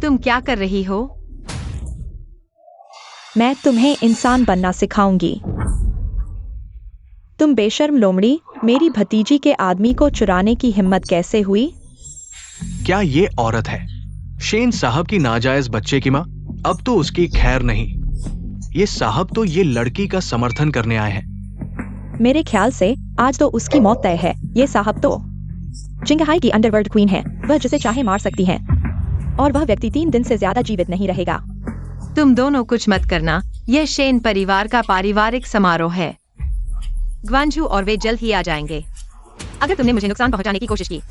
तुम क्या कर रही हो? मैं तुम्हें इंसान बनना सिखाऊंगी। तुम बेशर्म लोमड़ी, मेरी भतीजी के आदमी को चुराने की हिम्मत कैसे हुई? क्या ये औरत है शेन साहब की नाजायज बच्चे की माँ? अब तो उसकी खैर नहीं। ये साहब तो ये लड़की का समर्थन करने आए हैं। मेरे ख्याल से आज तो उसकी मौत तय है। ये साहब तो चिंगहाई की अंडरवर्ल्ड क्वीन है, वह जिसे चाहे मार सकती है और वह व्यक्ति 3 दिन से ज्यादा जीवित नहीं रहेगा। तुम दोनों कुछ मत करना, यह शेन परिवार का पारिवारिक समारोह है। ग्वांझू और वे जल्द ही आ जाएंगे। अगर तुमने मुझे नुकसान पहुंचाने की कोशिश की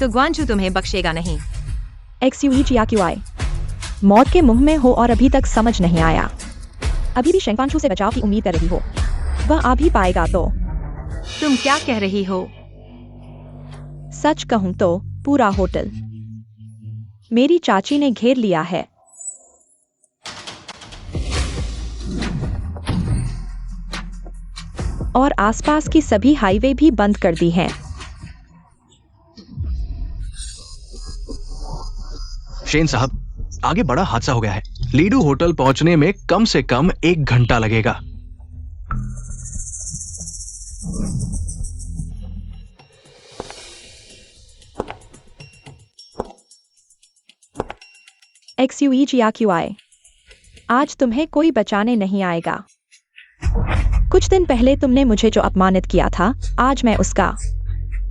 तो ग्वांझू तुम्हें बख्शेगा नहीं। XUEGRQI, मौत के मुंह में हो और अभी तक समझ नहीं आया। अभी भी शेंगवांशु से बचाव की उम्मीद कर रही हो। वह आ भी पाएगा तो। तुम क्या कह रही हो? सच कहूं तो पूरा होटल मेरी चाची ने घेर लिया है। और आसपास की सभी हाईवे भी बंद कर दी हैं। शेन साहब, आगे बड़ा हादसा हो गया है। लीडू होटल पहुंचने में कम से कम 1 घंटा लगेगा। XUEGRQI, आज तुम्हें कोई बचाने नहीं आएगा। कुछ दिन पहले तुमने मुझे जो अपमानित किया था, आज मैं उसका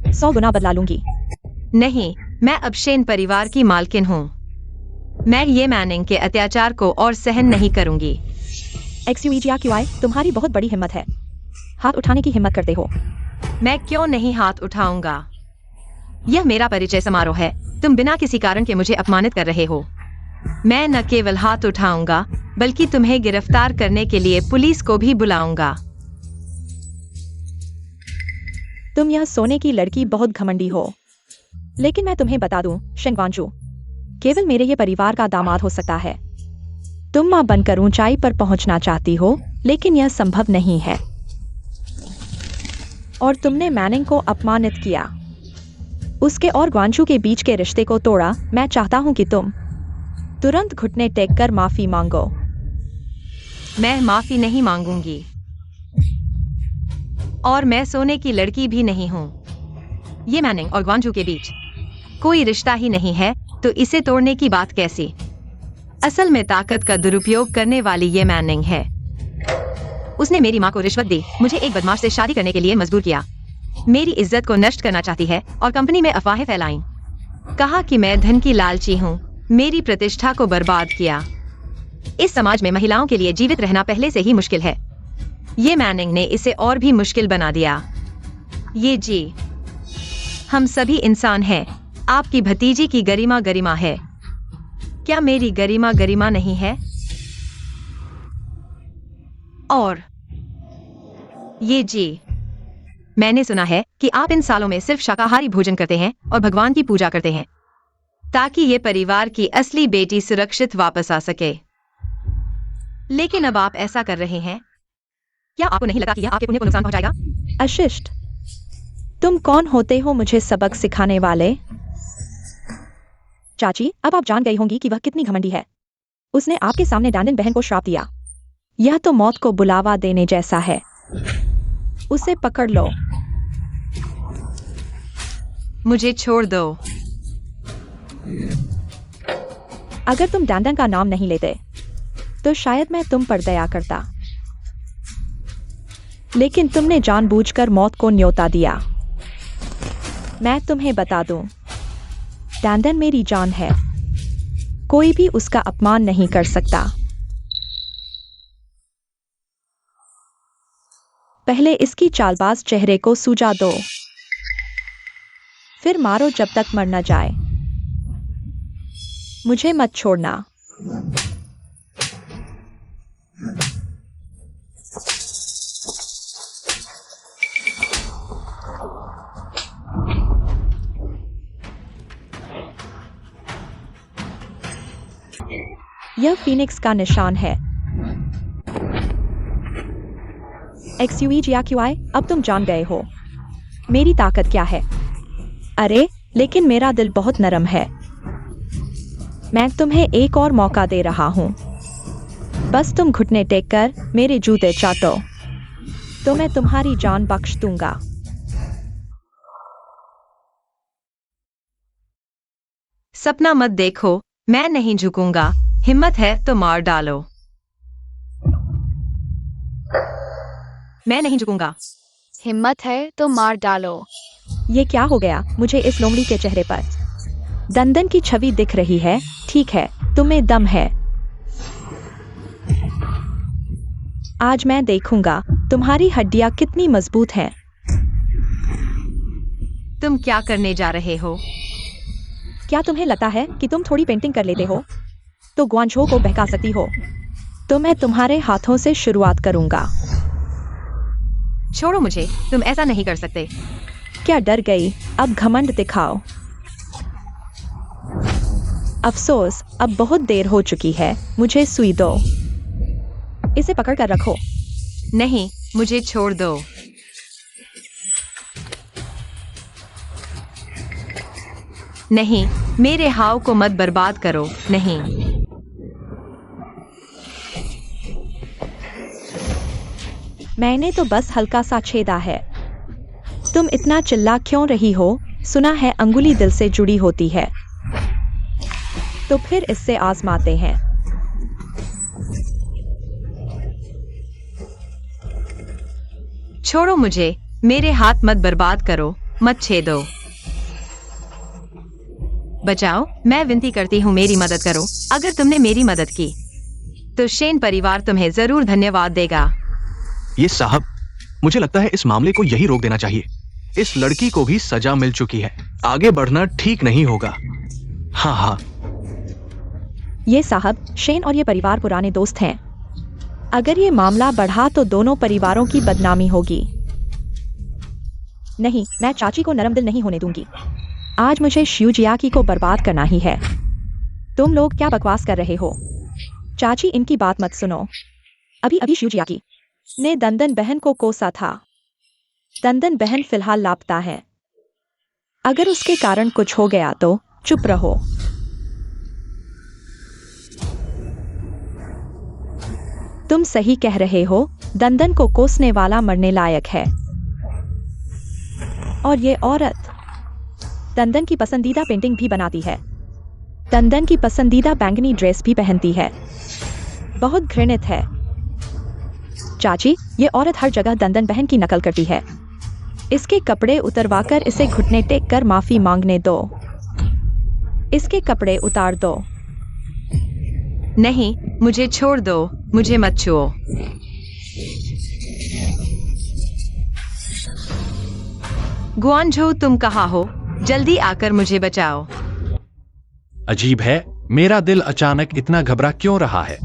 100 गुना बदला लूंगी। नहीं, मैं अब शेन परिवार की मालकिन हूँ। मैं ये मैनिंग के अत्याचार को और सहन नहीं करूंगी। XUEGRQI, तुम्हारी बहुत बड़ी हिम्मत है। हाथ उठाने की हिम्मत करते हो। मैं क्यों नहीं हाथ उठाऊंगा? यह मेरा परिचय समारोह है। तुम बिना किसी कारण के मुझे अपमानित कर रहे हो। मैं न केवल हाथ उठाऊंगा बल्कि तुम्हें गिरफ्तार करने के लिए पुलिस को भी बुलाऊंगा। तुम यह सोने की लड़की बहुत घमंडी हो। लेकिन मैं तुम्हें बता दूं, शेंगवांशु केवल मेरे ये परिवार का दामाद हो सकता है। तुम मां बनकर ऊंचाई पर पहुंचना चाहती हो, लेकिन यह संभव नहीं है। और तुमने मैनिंग को अपमानित किया, उसके और ग्वांशु के बीच के रिश्ते को तोड़ा। मैं चाहता हूं कि तुम तुरंत घुटने टेक कर माफी मांगो। मैं माफी नहीं मांगूंगी और मैं सोने की लड़की भी नहीं हूँ। ये मैनिंग और ग्वांझू के बीच कोई रिश्ता ही नहीं है, तो इसे तोड़ने की बात कैसी? असल में ताकत का दुरुपयोग करने वाली ये मैनिंग है। उसने मेरी माँ को रिश्वत दी, मुझे एक बदमाश से शादी करने के लिए मजबूर किया, मेरी इज्जत को नष्ट करना चाहती है और कंपनी में अफवाहें फैलाई। कहा कि मैं धन की लालची हूँ, मेरी प्रतिष्ठा को बर्बाद किया। इस समाज में महिलाओं के लिए जीवित रहना पहले से ही मुश्किल है। ये मैनिंग ने इसे और भी मुश्किल बना दिया। ये जी, हम सभी इंसान हैं। आपकी भतीजी की गरिमा गरिमा है, क्या मेरी गरिमा गरिमा नहीं है? और ये जी, मैंने सुना है कि आप इन सालों में सिर्फ शाकाहारी भोजन करते हैं और भगवान की पूजा करते हैं ताकि ये परिवार की असली बेटी सुरक्षित वापस आ सके। लेकिन अब आप ऐसा कर रहे हैं। क्या आपको नहीं लगा कि यह आपके पुण्य को नुकसान पहुंचाएगा? अशिष्ट, तुम कौन होते हो मुझे सबक सिखाने वाले? चाची, अब आप जान गई होंगी कि वह कितनी घमंडी है। उसने आपके सामने डैनिन बहन को श्राप दिया। यह तो मौत को बुलावा देने जैसा है। उसे पकड़ लो। मुझे छोड़ दो। अगर तुम डैंडन का नाम नहीं लेते तो शायद मैं तुम पर दया करता, लेकिन तुमने जानबूझकर मौत को न्योता दिया। मैं तुम्हें बता दूं, डैंडन मेरी जान है, कोई भी उसका अपमान नहीं कर सकता। पहले इसकी चालबाज चेहरे को सूजा दो, फिर मारो जब तक मर न जाए। मुझे मत छोड़ना। यह फीनिक्स का निशान है। XUEGRQI, अब तुम जान गए हो मेरी ताकत क्या है। अरे लेकिन मेरा दिल बहुत नरम है। मैं तुम्हें एक और मौका दे रहा हूँ। बस तुम घुटने टेक कर मेरे जूते चाटो तो मैं तुम्हारी जान बख्श दूंगा। सपना मत देखो, मैं नहीं झुकूंगा। हिम्मत है तो मार डालो। मैं नहीं झुकूंगा। हिम्मत है तो मार डालो। ये क्या हो गया मुझे इस लोमड़ी के चेहरे पर? दंदन की छवि दिख रही है। ठीक है, तुम्हें दम है। आज मैं देखूंगा तुम्हारी हड्डियां कितनी मजबूत हैं। तुम क्या करने जा रहे हो? क्या तुम्हें लगता है कि तुम थोड़ी पेंटिंग कर लेते हो तो ग्वांझो को बहका सकती हो? तो मैं तुम्हारे हाथों से शुरुआत करूंगा। छोड़ो मुझे, तुम ऐसा नहीं कर सकते। क्या डर गई? अब घमंड दिखाओ। अफसोस, अब बहुत देर हो चुकी है। मुझे सुई दो। इसे पकड़ कर रखो। नहीं, मुझे छोड़ दो। नहीं, मेरे हाव को मत बर्बाद करो। नहीं। मैंने तो बस हल्का सा छेदा है। तुम इतना चिल्ला क्यों रही हो? सुना है अंगुली दिल से जुड़ी होती है। तो फिर इससे आजमाते हैं। छोड़ो मुझे, मेरे हाथ मत बर्बाद करो, मत छेदो। बचाओ, मैं विनती करती हूँ, मेरी मदद करो। अगर तुमने मेरी मदद की तो शेन परिवार तुम्हें जरूर धन्यवाद देगा। ये साहब, मुझे लगता है इस मामले को यही रोक देना चाहिए। इस लड़की को भी सजा मिल चुकी है। आगे बढ़ना ठीक नहीं होगा। हाँ हाँ। ये साहब, शेन और ये परिवार पुराने दोस्त हैं। अगर ये मामला बढ़ा तो दोनों परिवारों की बदनामी होगी। नहीं, मैं चाची को नरम दिल नहीं होने दूंगी। आज मुझे शिवजियाकी को बर्बाद करना ही है। तुम लोग क्या बकवास कर रहे हो? चाची, इनकी बात मत सुनो। अभी अभी शिवजियाकी ने दंदन बहन को कोसा था। दंदन बहन फिलहाल लापता है। अगर उसके कारण कुछ हो गया तो चुप रहो। तुम सही कह रहे हो। दंदन को कोसने वाला मरने लायक है। और ये औरत दंदन की पसंदीदा पेंटिंग भी बनाती है। दंदन की पसंदीदा बैंगनी ड्रेस भी पहनती है। बहुत घृणित है। चाची, ये औरत हर जगह दंदन बहन की नकल करती है। इसके कपड़े उतरवाकर इसे घुटने टेक कर माफी मांगने दो। इसके कपड़े उतार दो। नहीं, मुझे छोड़ दो, मुझे मत छुओ। गुआनझो, तुम कहाँ हो? जल्दी आकर मुझे बचाओ। अजीब है, मेरा दिल अचानक इतना घबरा क्यों रहा है?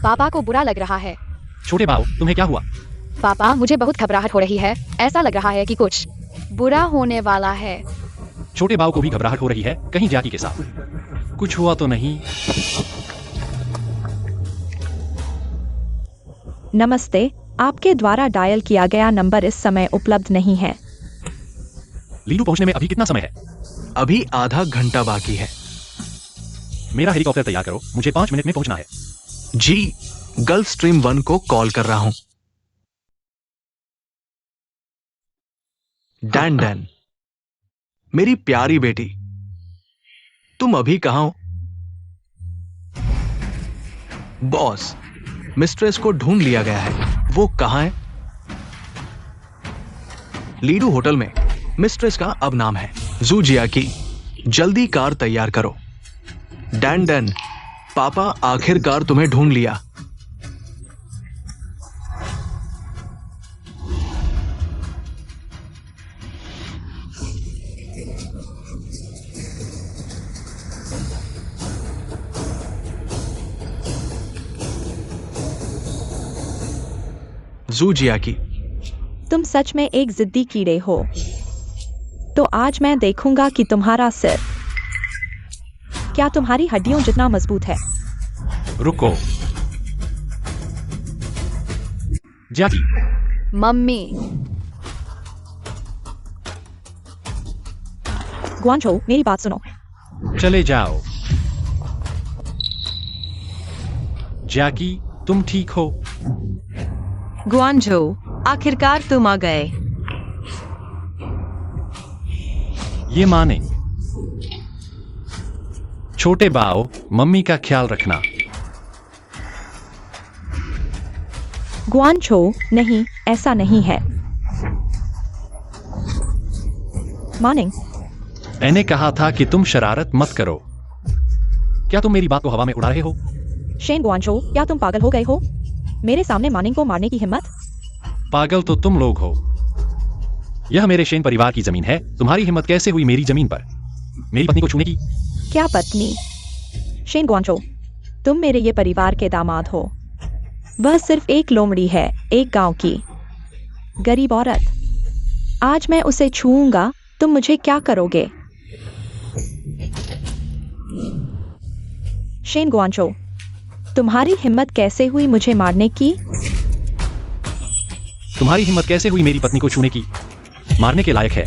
पापा को बुरा लग रहा है। छोटे बाऊ, तुम्हें क्या हुआ? पापा, मुझे बहुत घबराहट हो रही है। ऐसा लग रहा है कि कुछ बुरा होने वाला है। छोटे बाऊ को भी घबराहट हो रही है। कहीं जाकी के साथ कुछ हुआ तो नहीं? नमस्ते, आपके द्वारा डायल किया गया नंबर इस समय उपलब्ध नहीं है। लीडू पहुंचने में अभी कितना समय है? अभी आधा घंटा बाकी है। मेरा हेलीकॉप्टर तैयार करो, मुझे 5 मिनट में पहुंचना है। जी, गल्फ स्ट्रीम 1 को कॉल कर रहा हूं। डैन डैन, मेरी प्यारी बेटी, तुम अभी कहां हो? बॉस, मिस्ट्रेस को ढूंढ लिया गया है। वो कहां है? लीडू होटल में। मिस्ट्रेस का अब नाम है ज़ूजियाकी। जल्दी कार तैयार करो। डैन डैन, पापा आखिरकार तुम्हें ढूंढ लिया। ज़ूजियाकी, तुम सच में एक जिद्दी कीड़े हो। तो आज मैं देखूंगा कि तुम्हारा सिर क्या तुम्हारी हड्डियों जितना मजबूत है। रुको जाकी। मम्मी, ग्वानझो मेरी बात सुनो। चले जाओ। जैकी, तुम ठीक हो? ग्वानझो, आखिरकार तुम आ गए। ये माने। छोटे बाओ, मम्मी का ख्याल रखना। ग्वानझो, नहीं, ऐसा नहीं है। मानिंग, मैंने कहा था कि तुम शरारत मत करो। क्या तुम मेरी बात को हवा में उड़ा रहे हो? शेन ग्वानझो, क्या तुम पागल हो गए हो? मेरे सामने मानिंग को मारने की हिम्मत? पागल तो तुम लोग हो। यह मेरे शेन परिवार की जमीन है। तुम्हारी हिम्मत कैसे हुई मेरी जमीन पर मेरी पत्नी को छूने की? क्या पत्नी? शेन ग्वानझो, तुम मेरे ये परिवार के दामाद हो। वह सिर्फ एक लोमड़ी है, एक गांव की गरीब औरत। आज मैं उसे छूऊंगा, तुम मुझे क्या करोगे? शेन ग्वानझो, तुम्हारी हिम्मत कैसे हुई मुझे मारने की? तुम्हारी हिम्मत कैसे हुई मेरी पत्नी को छूने की? मारने के लायक है।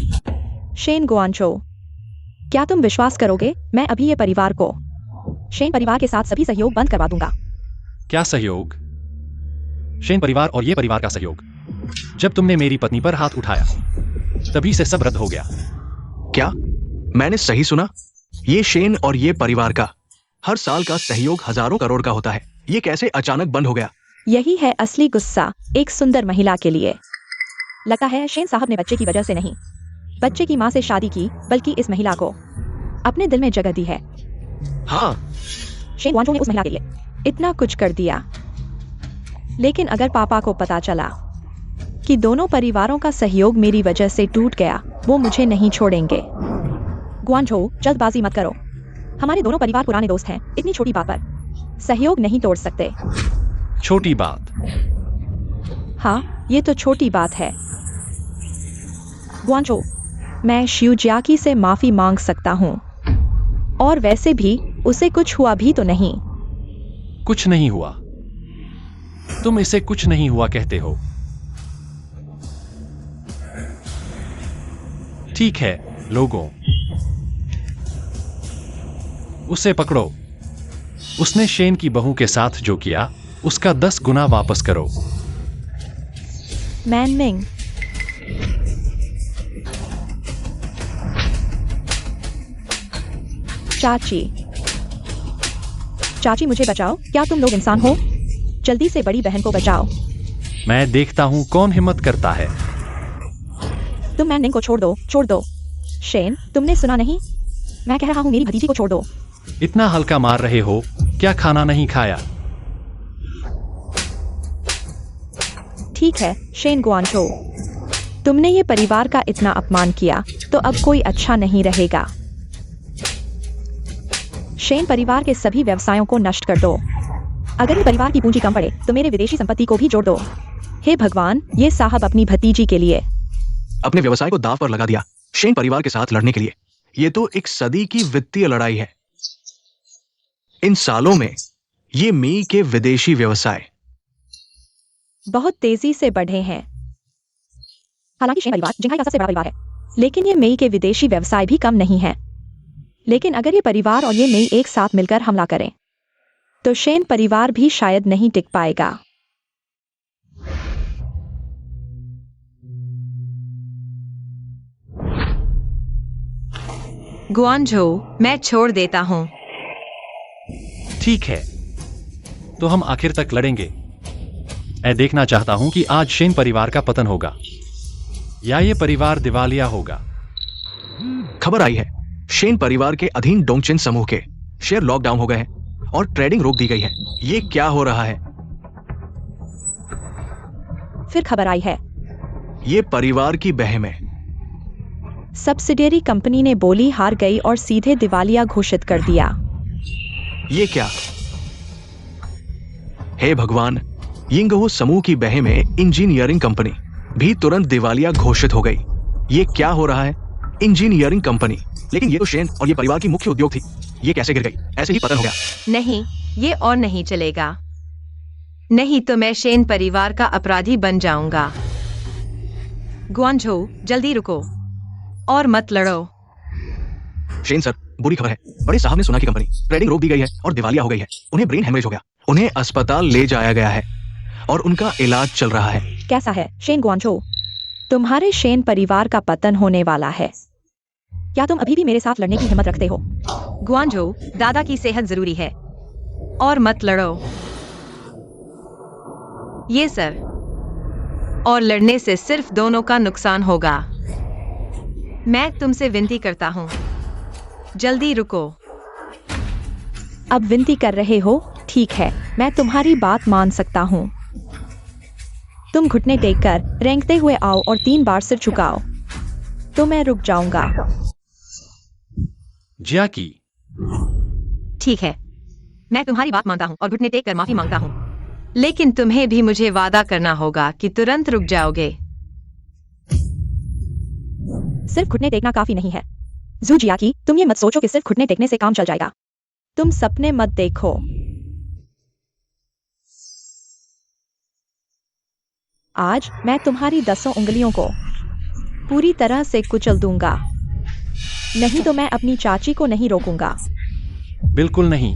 शेन ग्वानझो, क्या तुम विश्वास करोगे? मैं अभी ये परिवार को शेन परिवार के साथ सभी सहयोग बंद करवा दूंगा। क्या सहयोग? शेन परिवार और ये परिवार का सहयोग? जब तुमने मेरी पत्नी पर हाथ उठाया तभी से सब रद्द हो गया। क्या मैंने सही सुना? ये शेन और ये परिवार का हर साल का सहयोग हजारों करोड़ का होता है। ये कैसे अचानक बंद हो गया? यही है असली गुस्सा एक सुंदर महिला के लिए। लगता है शेन साहब ने बच्चे की वजह से नहीं, बच्चे की माँ से शादी की, बल्कि इस महिला को अपने दिल में जगह दी है। हाँ, शेन ग्वानझो ने उस महिला के लिए इतना कुछ कर दिया। लेकिन अगर पापा को पता चला कि दोनों परिवारों का सहयोग मेरी वजह से टूट गया, वो मुझे नहीं छोड़ेंगे। ग्वानझो, जल्दबाजी मत करो। हमारे दोनों परिवार पुराने दोस्त हैं। इतनी छोटी बात पर सहयोग नहीं तोड़ सकते। छोटी बात? हाँ, ये तो छोटी बात है। ग्वानझो, मैं शिवजियाकी से माफी मांग सकता हूँ। और वैसे भी उसे कुछ हुआ भी तो नहीं। कुछ नहीं हुआ? तुम इसे कुछ नहीं हुआ कहते हो? ठीक है लोगों, उसे पकड़ो। उसने शेन की बहू के साथ जो किया उसका 10 गुना वापस करो। मैनमिंग, चाची, चाची मुझे बचाओ। क्या तुम लोग इंसान हो? जल्दी से बड़ी बहन को बचाओ। मैं देखता हूं कौन हिम्मत करता है। तुम मैनमिंग को छोड़ दो, छोड़ दो। शेन, तुमने सुना नहीं? मैं कह रहा हूँ मेरी भतीजी को छोड़ दो। इतना हल्का मार रहे हो? क्या खाना नहीं खाया? ठीक है शेन ग्वानझो, तुमने ये परिवार का इतना अपमान किया तो अब कोई अच्छा नहीं रहेगा। शेन परिवार के सभी व्यवसायों को नष्ट कर दो। अगर ये परिवार की पूंजी कम पड़े तो मेरे विदेशी संपत्ति को भी जोड़ दो। हे भगवान, ये साहब अपनी भतीजी के लिए अपने व्यवसाय को दांव पर लगा दिया शेन परिवार के साथ लड़ने के लिए। ये तो एक सदी की वित्तीय लड़ाई है। इन सालों में ये मी के विदेशी व्यवसाय बहुत तेजी से बढ़े हैं। हालांकि शेन परिवार जिंघाई का सबसे बड़ा परिवार है, लेकिन ये मेई के विदेशी व्यवसाय भी कम नहीं है। लेकिन अगर ये परिवार और ये मेई एक साथ मिलकर हमला करें तो शेन परिवार भी शायद नहीं टिक पाएगा। ग्वानझो, मैं छोड़ देता हूँ। ठीक है, तो हम आखिर तक लड़ेंगे। मैं देखना चाहता हूं कि आज शेन परिवार का पतन होगा या ये परिवार दिवालिया होगा। खबर आई है शेन परिवार के अधीन डोंगचिन समूह के शेयर लॉकडाउन हो गए हैं और ट्रेडिंग रोक दी गई है। ये क्या हो रहा है? फिर खबर आई है ये परिवार की बहम है। सब्सिडियरी कंपनी ने बोली हार गई और सीधे दिवालिया घोषित कर दिया। ये क्या? हे भगवान, यिंगहू समूह की बहमें इंजीनियरिंग कंपनी भी तुरंत दिवालिया घोषित हो गई। ये क्या हो रहा है? इंजीनियरिंग कंपनी, लेकिन ये तो शेन और ये परिवार की मुख्य उद्योग थी। ये कैसे गिर गई? ऐसे ही पतन हो गया। नहीं, ये और नहीं चलेगा। नहीं तो मैं शेन परिवार का अपराधी बन जाऊंगा। ग्वानझो, जल्दी रुको और मत लड़ो। शेन सर, बुरी खबर है। बड़े साहब ने सुना कि कंपनी ट्रेडिंग रोक दी गई है और दिवालिया हो गई है। उन्हें ब्रेन हेमरेज हो गया। उन्हें अस्पताल ले जाया गया है और उनका इलाज चल रहा है। कैसा है शेन गुआनझो? तुम्हारे शेन परिवार का पतन होने वाला है। क्या तुम अभी भी मेरे साथ लड़ने की हिम्मत रखते हो? गुआनझो, दादा की सेहत जरूरी है और मत लड़ो। ये सर, और लड़ने से सिर्फ दोनों का नुकसान होगा। मैं तुमसे विनती करता हूँ, जल्दी रुको। अब विनती कर रहे हो? ठीक है, मैं तुम्हारी बात मान सकता हूँ। तुम घुटने टेककर रेंगते हुए आओ और 3 बार सिर झुकाओ, तो मैं रुक जाऊंगा। जियाकी, ठीक है, मैं तुम्हारी बात मानता हूँ और घुटने टेक कर माफी मांगता हूँ, लेकिन तुम्हें भी मुझे वादा करना होगा कि तुरंत रुक जाओगे। सिर्फ घुटने टेकना काफी नहीं है। जू जियाकी, तुम ये मत सोचो कि सिर्फ घुटने टेकने से काम चल जाएगा। तुम सपने मत देखो। आज मैं तुम्हारी 10 उंगलियों को पूरी तरह से कुचल दूंगा। नहीं तो मैं अपनी चाची को नहीं रोकूंगा। बिल्कुल नहीं।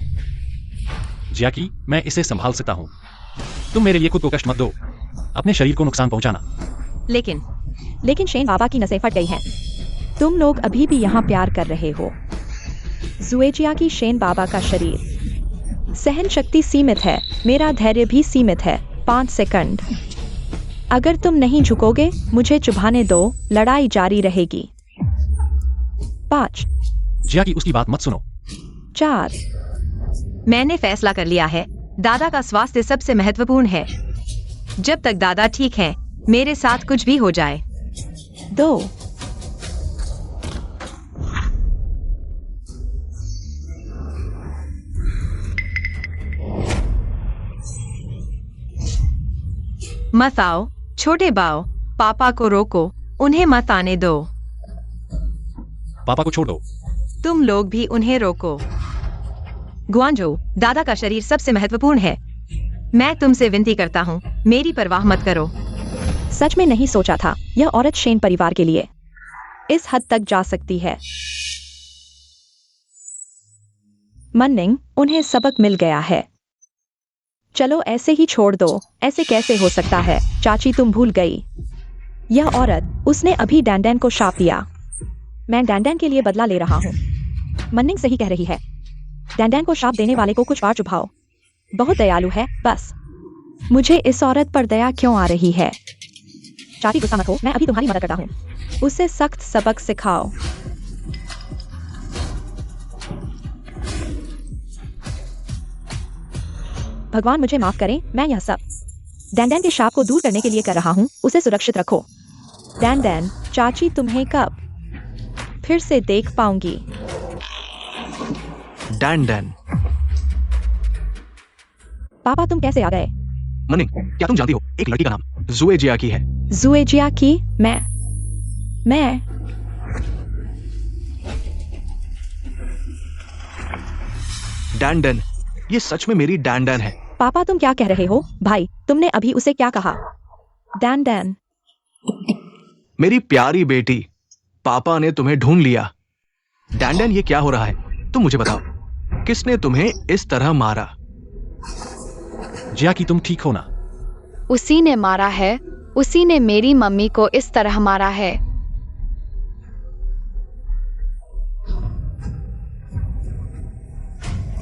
जियाकी, मैं इसे संभाल सकता हूँ। तुम मेरे लिए खुद को कष्ट मत दो, अपने शरीर को नुकसान पहुंचाना। लेकिन शेन बाबा की नसें फट गई हैं। तुम लोग अभी भी यहाँ प्यार कर रहे हो। जुएजिया की शेन बाबा का शरीर सहन शक्ति सीमित है, मेरा धैर्य भी सीमित है। 5 सेकंड। अगर तुम नहीं झुकोगे, मुझे चुभाने दो, लड़ाई जारी रहेगी। 5, जियाकी, उसकी बात मत सुनो। 4, मैंने फैसला कर लिया है, दादा का स्वास्थ्य सबसे महत्वपूर्ण है। जब तक दादा ठीक है, मेरे साथ कुछ भी हो जाए। 2, 'मत आओ छोटे बाओ, पापा को रोको, उन्हें मत आने दो। पापा को छोड़ दो। तुम लोग भी उन्हें रोको। गुआनझो, दादा का शरीर सबसे महत्वपूर्ण है। मैं तुमसे विनती करता हूँ, मेरी परवाह मत करो। सच में नहीं सोचा था यह औरत शेन परिवार के लिए इस हद तक जा सकती है। मन्निंग, उन्हें सबक मिल गया है। चलो ऐसे ही छोड़ दो। ऐसे कैसे हो सकता है? चाची, तुम भूल गई। यह औरत, उसने अभी डैंडैन को शाप दिया। मैं डैंडैन के लिए बदला ले रहा हूँ। मन्निंग सही कह रही है। डैंडैन को शाप देने वाले को कुछ बार चुभाओ। बहुत दयालु है। बस मुझे इस औरत पर दया क्यों आ रही है? चाची, गुस्सा मत हो, मैं अभी तुम्हारी मदद करता हूँ। उसे सख्त सबक सिखाओ। भगवान मुझे माफ करें, मैं यह सब डैंडैन के शाप को दूर करने के लिए कर रहा हूँ। उसे सुरक्षित रखो। डैंडैन, चाची तुम्हें कब फिर से देख पाऊंगी? डैंडैन। पापा, तुम कैसे आ गए? मनिंग, क्या तुम जानती हो एक लड़की का नाम जुए जियाकी है? जुएजिया की? मैं डैंडैन, ये सच में मेरी डैंडैन है। पापा, तुम क्या कह रहे हो? भाई, तुमने अभी उसे क्या कहा? डैंडैन, मेरी प्यारी बेटी, पापा ने तुम्हें ढूंढ लिया। डैंडैन, ये क्या हो रहा है? तुम मुझे बताओ, किसने तुम्हें इस तरह मारा? जियाकी, तुम ठीक हो ना? उसी ने मारा है। उसी ने मेरी मम्मी को इस तरह मारा है।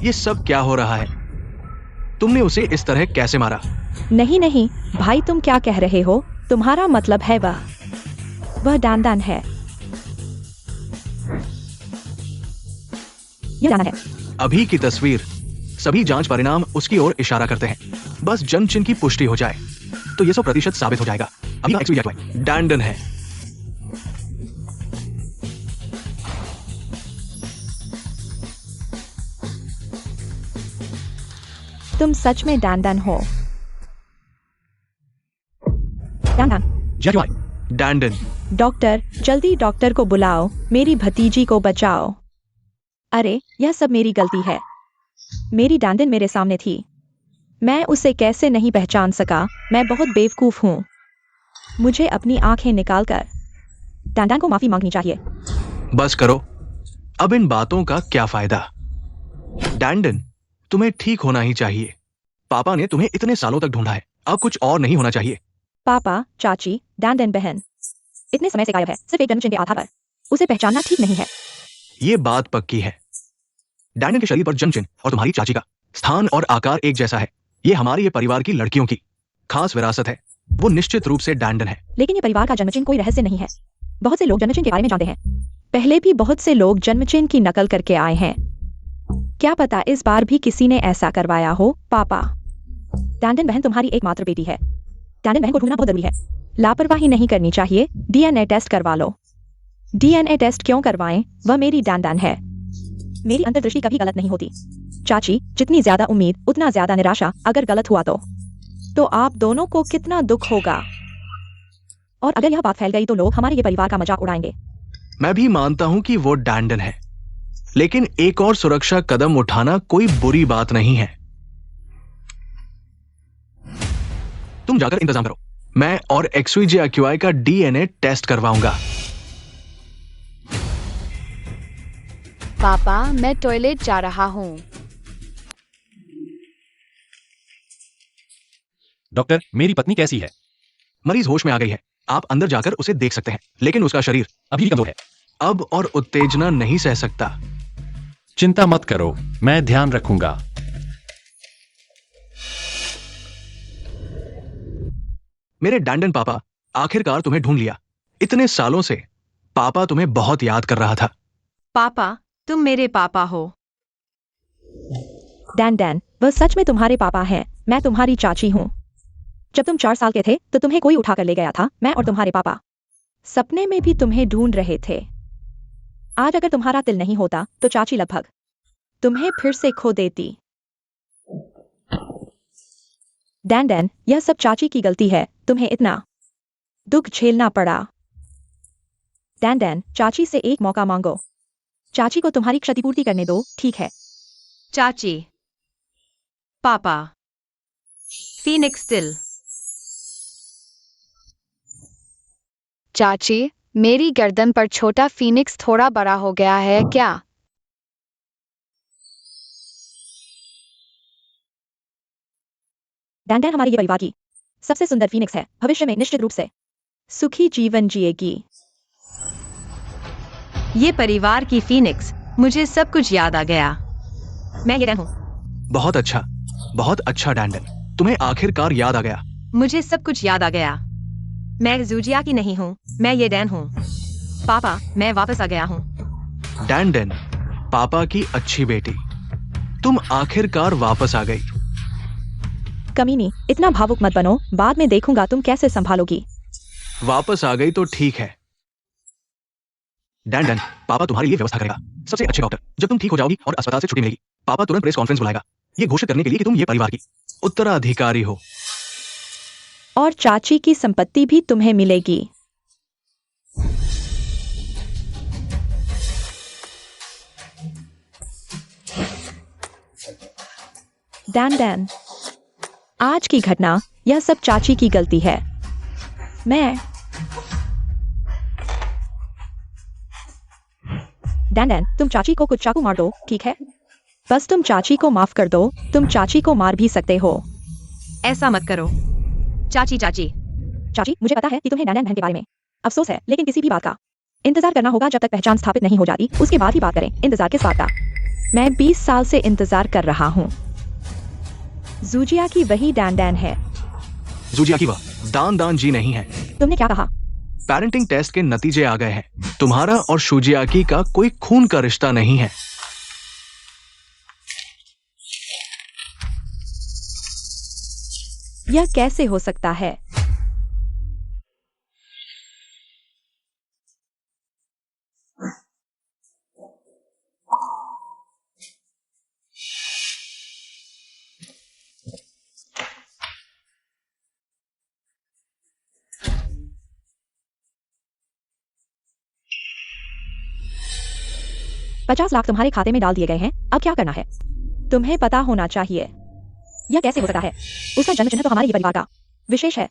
ये सब क्या हो रहा है? तुमने उसे इस तरह कैसे मारा? नहीं नहीं भाई, तुम क्या कह रहे हो? तुम्हारा मतलब है वह डैंडैन है। ये जाना है। अभी की तस्वीर, सभी जांच परिणाम उसकी ओर इशारा करते हैं। बस जन्म चिन्ह की पुष्टि हो जाए तो ये 100% साबित हो जाएगा। अभी डैंडन है। तुम सच में डैंडैन हो? डैंडैन, जियाकी, डैंडन। डॉक्टर, जल्दी डॉक्टर को बुलाओ, मेरी भतीजी को बचाओ। अरे, यह सब मेरी गलती है। मेरी डैंडन मेरे सामने थी। मैं उसे कैसे नहीं पहचान सका? मैं बहुत बेवकूफ हूँ। मुझे अपनी आंखें निकालकर डैंडन को माफी मांगनी चाहिए। बस करो, अब इन बातों का क्या फायदा? डैंडन, तुम्हें ठीक होना ही चाहिए। पापा ने तुम्हें इतने सालों तक ढूंढा है, अब कुछ और नहीं होना चाहिए। पापा, चाची, डैंडन बहन इतने समय से गायब है सिर्फ एक जन्मचिन्ह के आधार पर। उसे पहचानना ठीक नहीं है। ये बात पक्की है। डैंडन के शरीर पर जन्मचिन्ह और तुम्हारी चाची का स्थान और आकार एक जैसा है। ये हमारे ये परिवार की लड़कियों की खास विरासत है। वो निश्चित रूप से डैंडन है। लेकिन ये परिवार का जन्मचिन्ह कोई रहस्य नहीं है। बहुत से लोग जन्मचिन्ह के बारे में जानते हैं। पहले भी बहुत से लोग जन्मचिन्ह की नकल करके आए हैं। क्या पता इस बार भी किसी ने ऐसा करवाया हो। पापा, डैंडन बहन तुम्हारी एकमात्र बेटी है। डैंडन बहन को ढूंढना बहुत जरूरी है। लापरवाही नहीं करनी चाहिए। डीएनए टेस्ट करवा लो। डीएनए टेस्ट क्यों करवाएं? वह मेरी डैंडन है। मेरी अंतर्दृष्टि कभी गलत नहीं होती। चाची, जितनी ज्यादा उम्मीद उतना ज्यादा निराशा। अगर गलत हुआ तो आप दोनों को कितना दुख होगा। और अगर यह बात फैल गई तो लोग हमारे ये परिवार का मजाक उड़ाएंगे। मैं भी मानता हूं कि वो डैंडन है, लेकिन एक और सुरक्षा कदम उठाना कोई बुरी बात नहीं है। तुम जाकर इंतजाम करो। मैं और XYJ का डीएनए टेस्ट करवाऊंगा। पापा, मैं टॉयलेट जा रहा हूँ। डॉक्टर, मेरी पत्नी कैसी है? मरीज होश में आ गई है। आप अंदर जाकर उसे देख सकते हैं, लेकिन उसका शरीर अभी भी कमजोर है। अब और उत्तेजना नहीं सह सकता। चिंता मत करो, मैं ध्यान रखूंगा। मेरे डैंडन पापा, आखिरकार तुम्हें ढूंढ लिया। इतने सालों से पापा तुम्हें बहुत याद कर रहा था। पापा, तुम मेरे पापा हो। डैंडन, वह सच में तुम्हारे पापा हैं। मैं तुम्हारी चाची हूँ। जब तुम 4 साल के थे तो तुम्हें कोई उठाकर ले गया था। मैं और तुम्हारे पापा सपने में भी तुम्हें ढूंढ रहे थे। आज अगर तुम्हारा दिल नहीं होता तो चाची लगभग तुम्हें फिर से खो देती। डैंडन, यह सब चाची की गलती है। तुम्हें इतना दुख झेलना पड़ा। डैंडन, चाची से एक मौका मांगो। चाची को तुम्हारी क्षतिपूर्ति करने दो, ठीक है? चाची, पापा, फीनिक्स स्टिल। चाची, मेरी गर्दन पर छोटा फीनिक्स थोड़ा बड़ा हो गया है क्या? डैंडन हमारे ये परिवार की सबसे सुंदर फीनिक्स है। भविष्य में निश्चित रूप से सुखी जीवन जिएगी। ये परिवार की फीनिक्स, मुझे सब कुछ याद आ गया। मैं ये डैन हूँ। बहुत अच्छा डैंडन, तुम्हें आखिरकार याद आ गया। मुझे सब कुछ याद आ गया। मैं जूजिया की नहीं हूँ, मैं ये डैन हूँ। पापा, मैं वापस आ गया हूँ। डैंडन, पापा की अच्छी बेटी, तुम आखिरकार वापस आ गई। कमीनी, इतना भावुक मत बनो। बाद में देखूंगा तुम कैसे संभालोगी। वापस आ गई तो ठीक है। डैंडन, पापा तुम्हारे लिए व्यवस्था करेगा। सबसे अच्छे डॉक्टर। जब तुम ठीक हो जाओगी और अस्पताल से छुट्टी मिलेगी, पापा तुरंत प्रेस कॉन्फ्रेंस बुलाएगा, ये घोषित करने के लिए कि तुम ये परिवार की उत्तराधिकारी हो। और चाची की संपत्ति भी तुम्हें मिलेगी। डैंडन, आज की घटना, यह सब चाची की गलती है। डैंडन, तुम चाची को कुछ चाकू मार दो, ठीक है? बस तुम चाची को माफ कर दो। तुम चाची को मार भी सकते हो। ऐसा मत करो। चाची, मुझे पता है कि तुम्हें डैंडन बहन के बारे में अफसोस है, लेकिन किसी भी बात का इंतजार करना होगा जब तक पहचान स्थापित नहीं हो जाती। उसके बाद ही बात करें। इंतजार किस बात का? मैं 20 साल से इंतजार कर रहा हूँ। जूजिया की वही डैंडन है। जूजिया की वह दान जी नहीं है। तुमने क्या कहा? पेरेंटिंग टेस्ट के नतीजे आ गए हैं। तुम्हारा और शुजियाकी का कोई खून का रिश्ता नहीं है। यह कैसे हो सकता है? $50 लाख तुम्हारे खाते में डाल दिए गए हैं। अब क्या करना है? तुम्हें पता होना चाहिए। यह कैसे हो सकता है? उसका जन्म चिन्ह तो हमारे ही परिवार का विशेष है।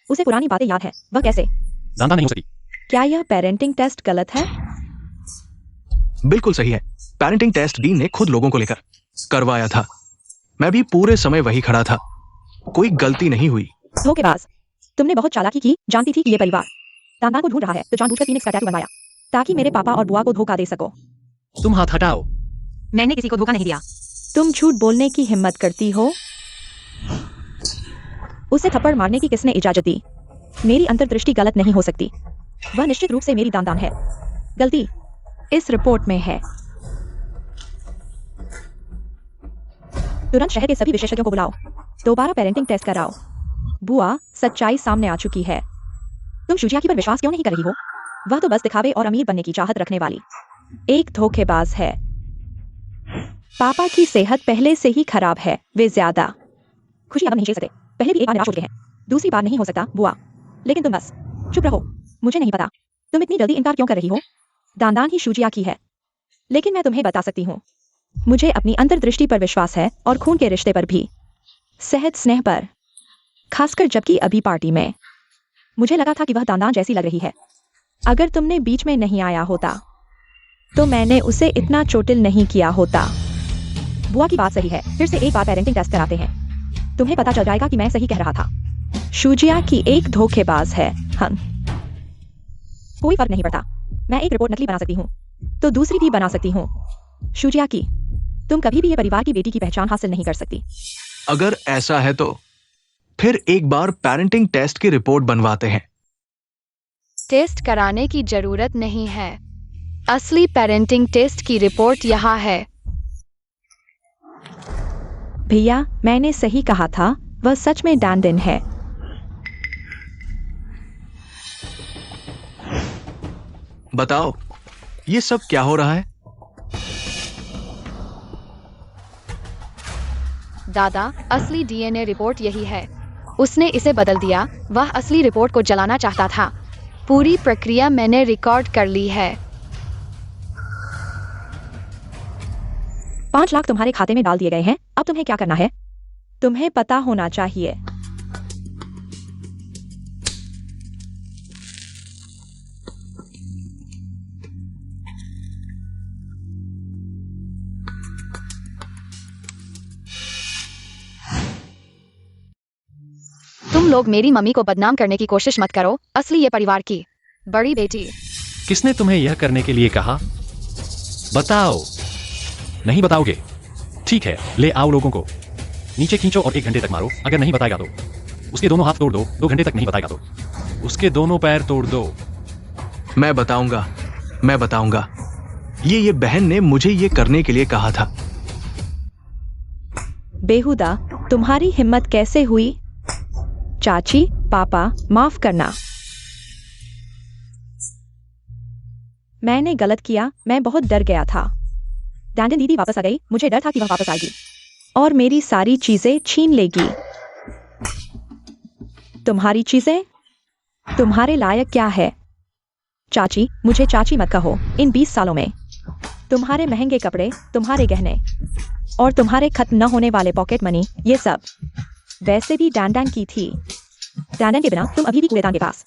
उसे पुरानी बातें याद है। वह कैसे? दादा नहीं हो सकी। क्या यह पेरेंटिंग टेस्ट गलत है? बिल्कुल सही है। पेरेंटिंग टेस्ट डीन ने खुद लोगों को लेकर करवाया था। मैं भी पूरे समय वही खड़ा था। कोई गलती नहीं हुई। धोखेबाज, तुमने बहुत चालाकी की, जानती थी कि ये परिवार दांदान को ढूंढ रहा है तो जानबूझकर फीनिक्स का टैटू बनवाया ताकि मेरे पापा और बुआ को धोखा दे सको। तुम हाथ हटाओ। मैंने किसी को धोखा नहीं दिया। तुम झूठ बोलने की हिम्मत करती हो? उसे थप्पड़ मारने की किसने इजाजत दी? मेरी अंतर्दृष्टि गलत नहीं हो सकती। वह निश्चित रूप से मेरी दांदान है। गलती इस रिपोर्ट में है। तुरंत शहर के सभी विशेषज्ञों को बुलाओ, दोबारा पेरेंटिंग टेस्ट कराओ। बुआ, सच्चाई सामने आ चुकी है। तुम शुजियाकी पर विश्वास क्यों नहीं कर रही हो? वह तो बस दिखावे और अमीर बनने की चाहत रखने वाली एक धोखेबाज है। पापा की सेहत पहले से ही खराब है। वे ज्यादा खुशी अब नहीं झेल सकते। पहले भी एक बार निराश हो चुके हैं, दूसरी बार नहीं हो सकता बुआ। लेकिन तुम बस चुप रहो। मुझे नहीं पता तुम इतनी जल्दी इनकार क्यों कर रही हो। दांदान ही शुजियाकी है, लेकिन मैं तुम्हें बता सकती हूँ। मुझे अपनी अंतर्दृष्टि पर विश्वास है और खून के रिश्ते पर भी, सेहत स्नेह पर, खासकर जबकि अभी पार्टी में मुझे लगा था कि वह दांदान जैसी लग रही है। अगर तुमने बीच में नहीं आया होता तो मैंने उसे इतना चोटिल नहीं किया होता। बुआ की बात सही है, फिर से एक बार पेरेंटिंग टेस्ट कराते हैं, तुम्हें पता चल जाएगा कि मैं सही कह रहा था। शुजियाकी एक धोखेबाज है। हम कोई फर्क नहीं पड़ता। मैं एक रिपोर्ट नकली बना सकती हूँ तो दूसरी भी बना सकती हूँ। शुजियाकी, तुम कभी भी ये परिवार की बेटी की पहचान हासिल नहीं कर सकती। अगर ऐसा है तो फिर एक बार पेरेंटिंग टेस्ट की रिपोर्ट बनवाते हैं। टेस्ट कराने की जरूरत नहीं है। असली पेरेंटिंग टेस्ट की रिपोर्ट यहाँ है। भैया, मैंने सही कहा था, वह सच में डैंडन है। बताओ, ये सब क्या हो रहा है? दादा, असली डीएनए रिपोर्ट यही है। उसने इसे बदल दिया। वह असली रिपोर्ट को जलाना चाहता था। पूरी प्रक्रिया मैंने रिकॉर्ड कर ली है। 5 लाख तुम्हारे खाते में डाल दिए गए हैं। अब तुम्हें क्या करना है? तुम्हें पता होना चाहिए। तुम लोग मेरी मम्मी को बदनाम करने की कोशिश मत करो। असली ये परिवार की बड़ी बेटी। किसने तुम्हें यह करने के लिए कहा? बताओ। नहीं बताओगे? ठीक है, ले आओ लोगों को। नीचे खींचो और 1 घंटे तक मारो। अगर नहीं बताएगा तो उसके दोनों हाथ तोड़ दो। 2 घंटे तक नहीं बताएगा तो उसके दोनों पैर तोड़ दो। मैं बताऊंगा। ये बहन ने मुझे ये करने के लिए कहा था। बेहुदा, तुम्हारी हिम्मत कैसे हुई? चाची, पापा, माफ करना। मैंने गलत किया। मैं बहुत डर गया था। डैंडन दीदी वापस आ गई। मुझे डर था कि वह वापस आएगी और मेरी सारी चीजें छीन लेगी। तुम्हारी चीजें? तुम्हारे लायक क्या है? चाची, मुझे चाची मत कहो। इन 20 सालों में तुम्हारे महंगे कपड़े, तुम्हारे गहने और तुम्हारे खत्म न होने वाले पॉकेट मनी, ये सब वैसे भी डैंडन की थी। डैंडन के बिना तुम अभी भी कूड़ेदान के पास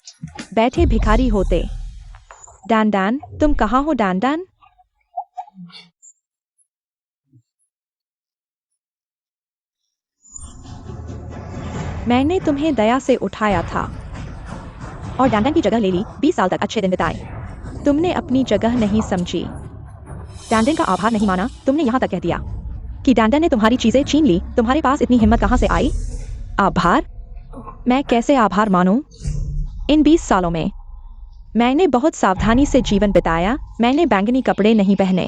बैठे भिखारी होते। डैंडन, तुम कहाँ हो डैंडन? मैंने तुम्हें दया से उठाया था और डैंडन की जगह ले ली। 20 साल तक अच्छे दिन बिताए। तुमने अपनी जगह नहीं समझी। डैंडन का आभार नहीं माना। तुमने यहाँ तक कह दिया कि डैंडन ने तुम्हारी चीजें छीन ली। तुम्हारे पास इतनी हिम्मत कहाँ से आई? आभार? मैं कैसे आभार मानूं? इन 20 सालों में मैंने बहुत सावधानी से जीवन बिताया। मैंने बैंगनी कपड़े नहीं पहने,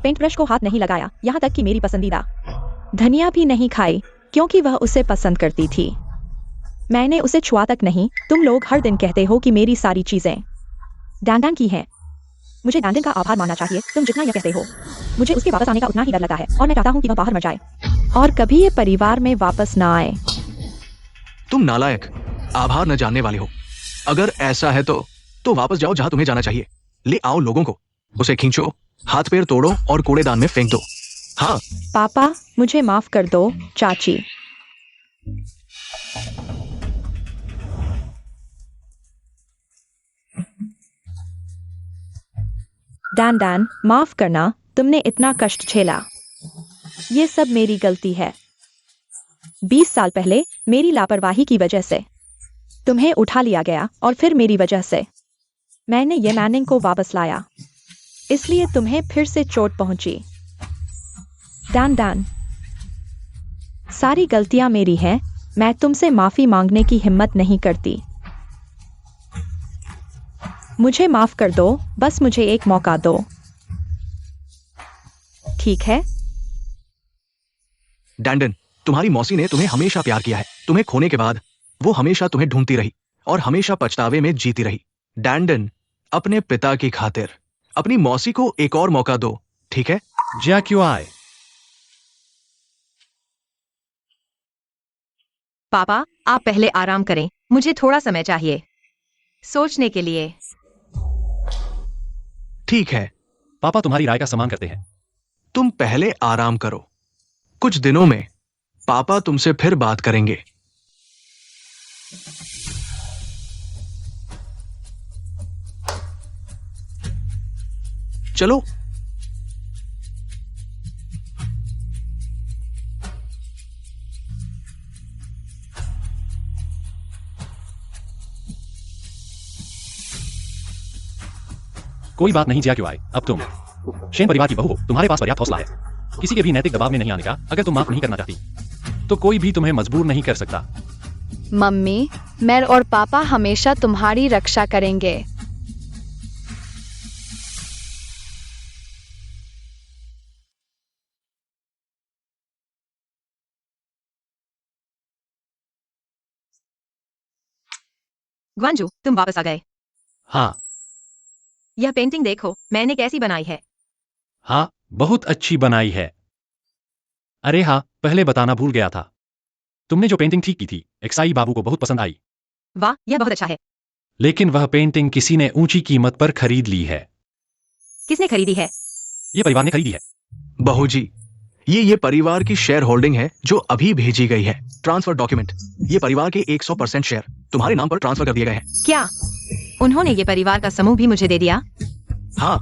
पेंट ब्रश को हाथ नहीं लगाया, यहाँ तक कि मेरी पसंदीदा धनिया भी नहीं खाई क्योंकि वह उसे पसंद करती थी। मैंने उसे छुआ तक नहीं। तुम लोग हर दिन कहते हो कि मेरी सारी चीजें डैंडन की हैं। मुझे डैंडन का आभार मानना चाहिए। तुम जितना यह कहते हो, मुझे उसके वापस आने का उतना ही डर लगता है और मैं चाहता हूँ कि वह बाहर मर जाए और कभी ये परिवार में वापस ना आए। तुम नालायक, आभार न जानने वाले हो। अगर ऐसा है तो वापस जाओ जहां तुम्हें जाना चाहिए। ले आओ लोगों को, उसे खींचो, हाथ पैर तोड़ो और कूड़ेदान में फेंक दो। हाँ। पापा, मुझे माफ कर दो। चाची, डैन डैन, माफ करना, तुमने इतना कष्ट झेला। ये सब मेरी गलती है। 20 साल पहले मेरी लापरवाही की वजह से तुम्हें उठा लिया गया और फिर मेरी वजह से मैंने ये मैनिंग को वापस लाया, इसलिए तुम्हें फिर से चोट पहुंची। डैन डैन, सारी गलतियां मेरी हैं, मैं तुमसे माफी मांगने की हिम्मत नहीं करती। मुझे माफ कर दो, बस मुझे एक मौका दो, ठीक है? डैंडन, तुम्हारी मौसी ने तुम्हें हमेशा प्यार किया है। तुम्हें खोने के बाद वो हमेशा तुम्हें ढूंढती रही और हमेशा पछतावे में जीती रही। डैंडन, अपने पिता की खातिर अपनी मौसी को एक और मौका दो, ठीक है? ज्या क्यों आए? पापा, आप पहले आराम करें, मुझे थोड़ा समय चाहिए सोचने के लिए। ठीक है, पापा तुम्हारी राय का सम्मान करते हैं। तुम पहले आराम करो। कुछ दिनों में पापा तुमसे फिर बात करेंगे। चलो। कोई बात नहीं, ज्या क्यों आए? अब तुम शेन परिवार की बहू हो, तुम्हारे पास पर्याप्त हौसला है किसी के भी नैतिक दबाव में नहीं आने का। अगर तुम माफ नहीं करना चाहती तो कोई भी तुम्हें मजबूर नहीं कर सकता। मम्मी, मैं और पापा हमेशा तुम्हारी रक्षा करेंगे। ग्वांजू, तुम वापस आ गए। हाँ यह पेंटिंग देखो, मैंने कैसी बनाई है। हाँ, बहुत अच्छी बनाई है। अरे हाँ, पहले बताना भूल गया था, तुमने जो पेंटिंग ठीक की थी एक्साई बाबू को बहुत पसंद आई। वाह, यह बहुत अच्छा है। लेकिन वह पेंटिंग किसी ने ऊंची कीमत पर खरीद ली है। किसने खरीदी है? ये परिवार ने खरीदी है। बहू जी, ये परिवार की शेयर होल्डिंग है जो अभी भेजी गई है। ट्रांसफर डॉक्यूमेंट, ये परिवार के 100% शेयर तुम्हारे नाम पर ट्रांसफर कर दिए गए हैं। क्या उन्होंने ये परिवार का समूह भी मुझे दे दिया? हाँ,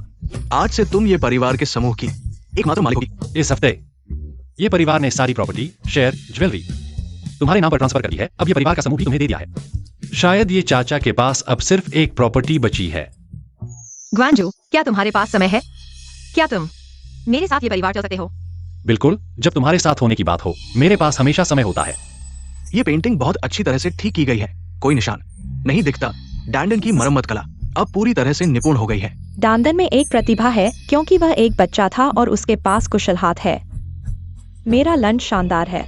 आज से तुम ये परिवार के समूह की एकमात्र मालिक होगी। इस हफ्ते ये परिवार ने सारी प्रॉपर्टी, शेयर, ज्वेलरी तुम्हारे नाम पर ट्रांसफर कर दी है। अब ये परिवार का समूह भी तुम्हें दे दिया है। शायद ये चाचा के पास अब सिर्फ एक प्रॉपर्टी बची है। ग्वांजू, क्या तुम्हारे पास समय है? क्या तुम मेरे साथ ये परिवार चल सकते हो? बिल्कुल, जब तुम्हारे साथ होने की बात हो, मेरे पास हमेशा समय होता है। ये पेंटिंग बहुत अच्छी तरह से ठीक की गई है, कोई निशान नहीं दिखता। डैंडन की मरम्मत कला अब पूरी तरह से निपुण हो गई है। डैंडन में एक प्रतिभा है क्योंकि वह एक बच्चा था और उसके पास कुशल हाथ है। मेरा लंच शानदार है।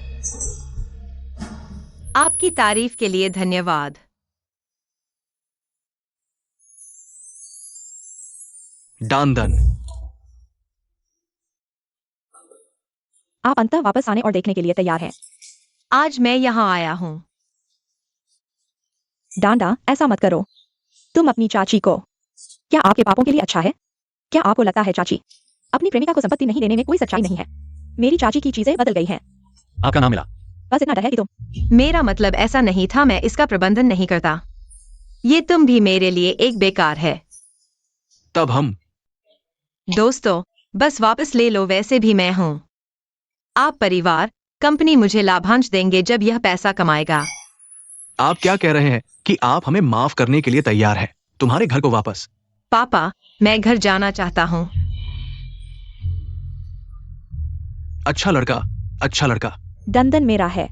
आपकी तारीफ के लिए धन्यवाद। डैंडन, आप अंततः वापस आने और देखने के लिए तैयार हैं। आज मैं यहाँ आया हूँ। डांडा, ऐसा मत करो। तुम अपनी चाची को, क्या आपके पापों के लिए अच्छा है? क्या आपको लगता है चाची अपनी प्रेमिका को संपत्ति नहीं देने में कोई सच्चाई नहीं है? मेरी चाची की चीजें बदल गई हैं। आपका नाम मिला। बस इतना डर है कि तुम। मेरा मतलब ऐसा नहीं था, मैं इसका प्रबंधन नहीं करता। ये तुम भी मेरे लिए एक बेकार है। तब हम दोस्तों, बस वापस ले लो, वैसे भी मैं हूँ। आप परिवार, कंपनी मुझे लाभांश देंगे जब यह पैसा कमाएगा। आप क्या कह रहे हैं कि आप हमें माफ करने के लिए तैयार हैं? तुम्हारे घर को वापस। पापा, मैं घर जाना चाहता हूँ। अच्छा लड़का, अच्छा लड़का। डंदन मेरा है।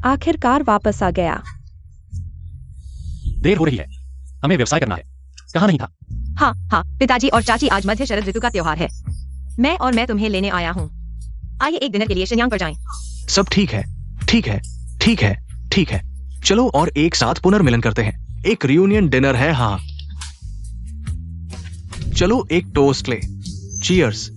आखिरकार वापस आ गया। देर हो रही है, हमें व्यवसाय करना है। कहाँ नहीं था? हाँ हाँ पिताजी और चाची, आज मध्य शरद ऋतु का त्योहार है। मैं तुम्हें लेने आया हूँ। आइए एक डिनर के लिए शिन्यांग पर जाएं। सब ठीक है, ठीक है, ठीक है, ठीक है। चलो और एक साथ पुनर्मिलन करते हैं। एक रियूनियन डिनर है। हाँ, चलो एक टोस्ट ले। चीयर्स।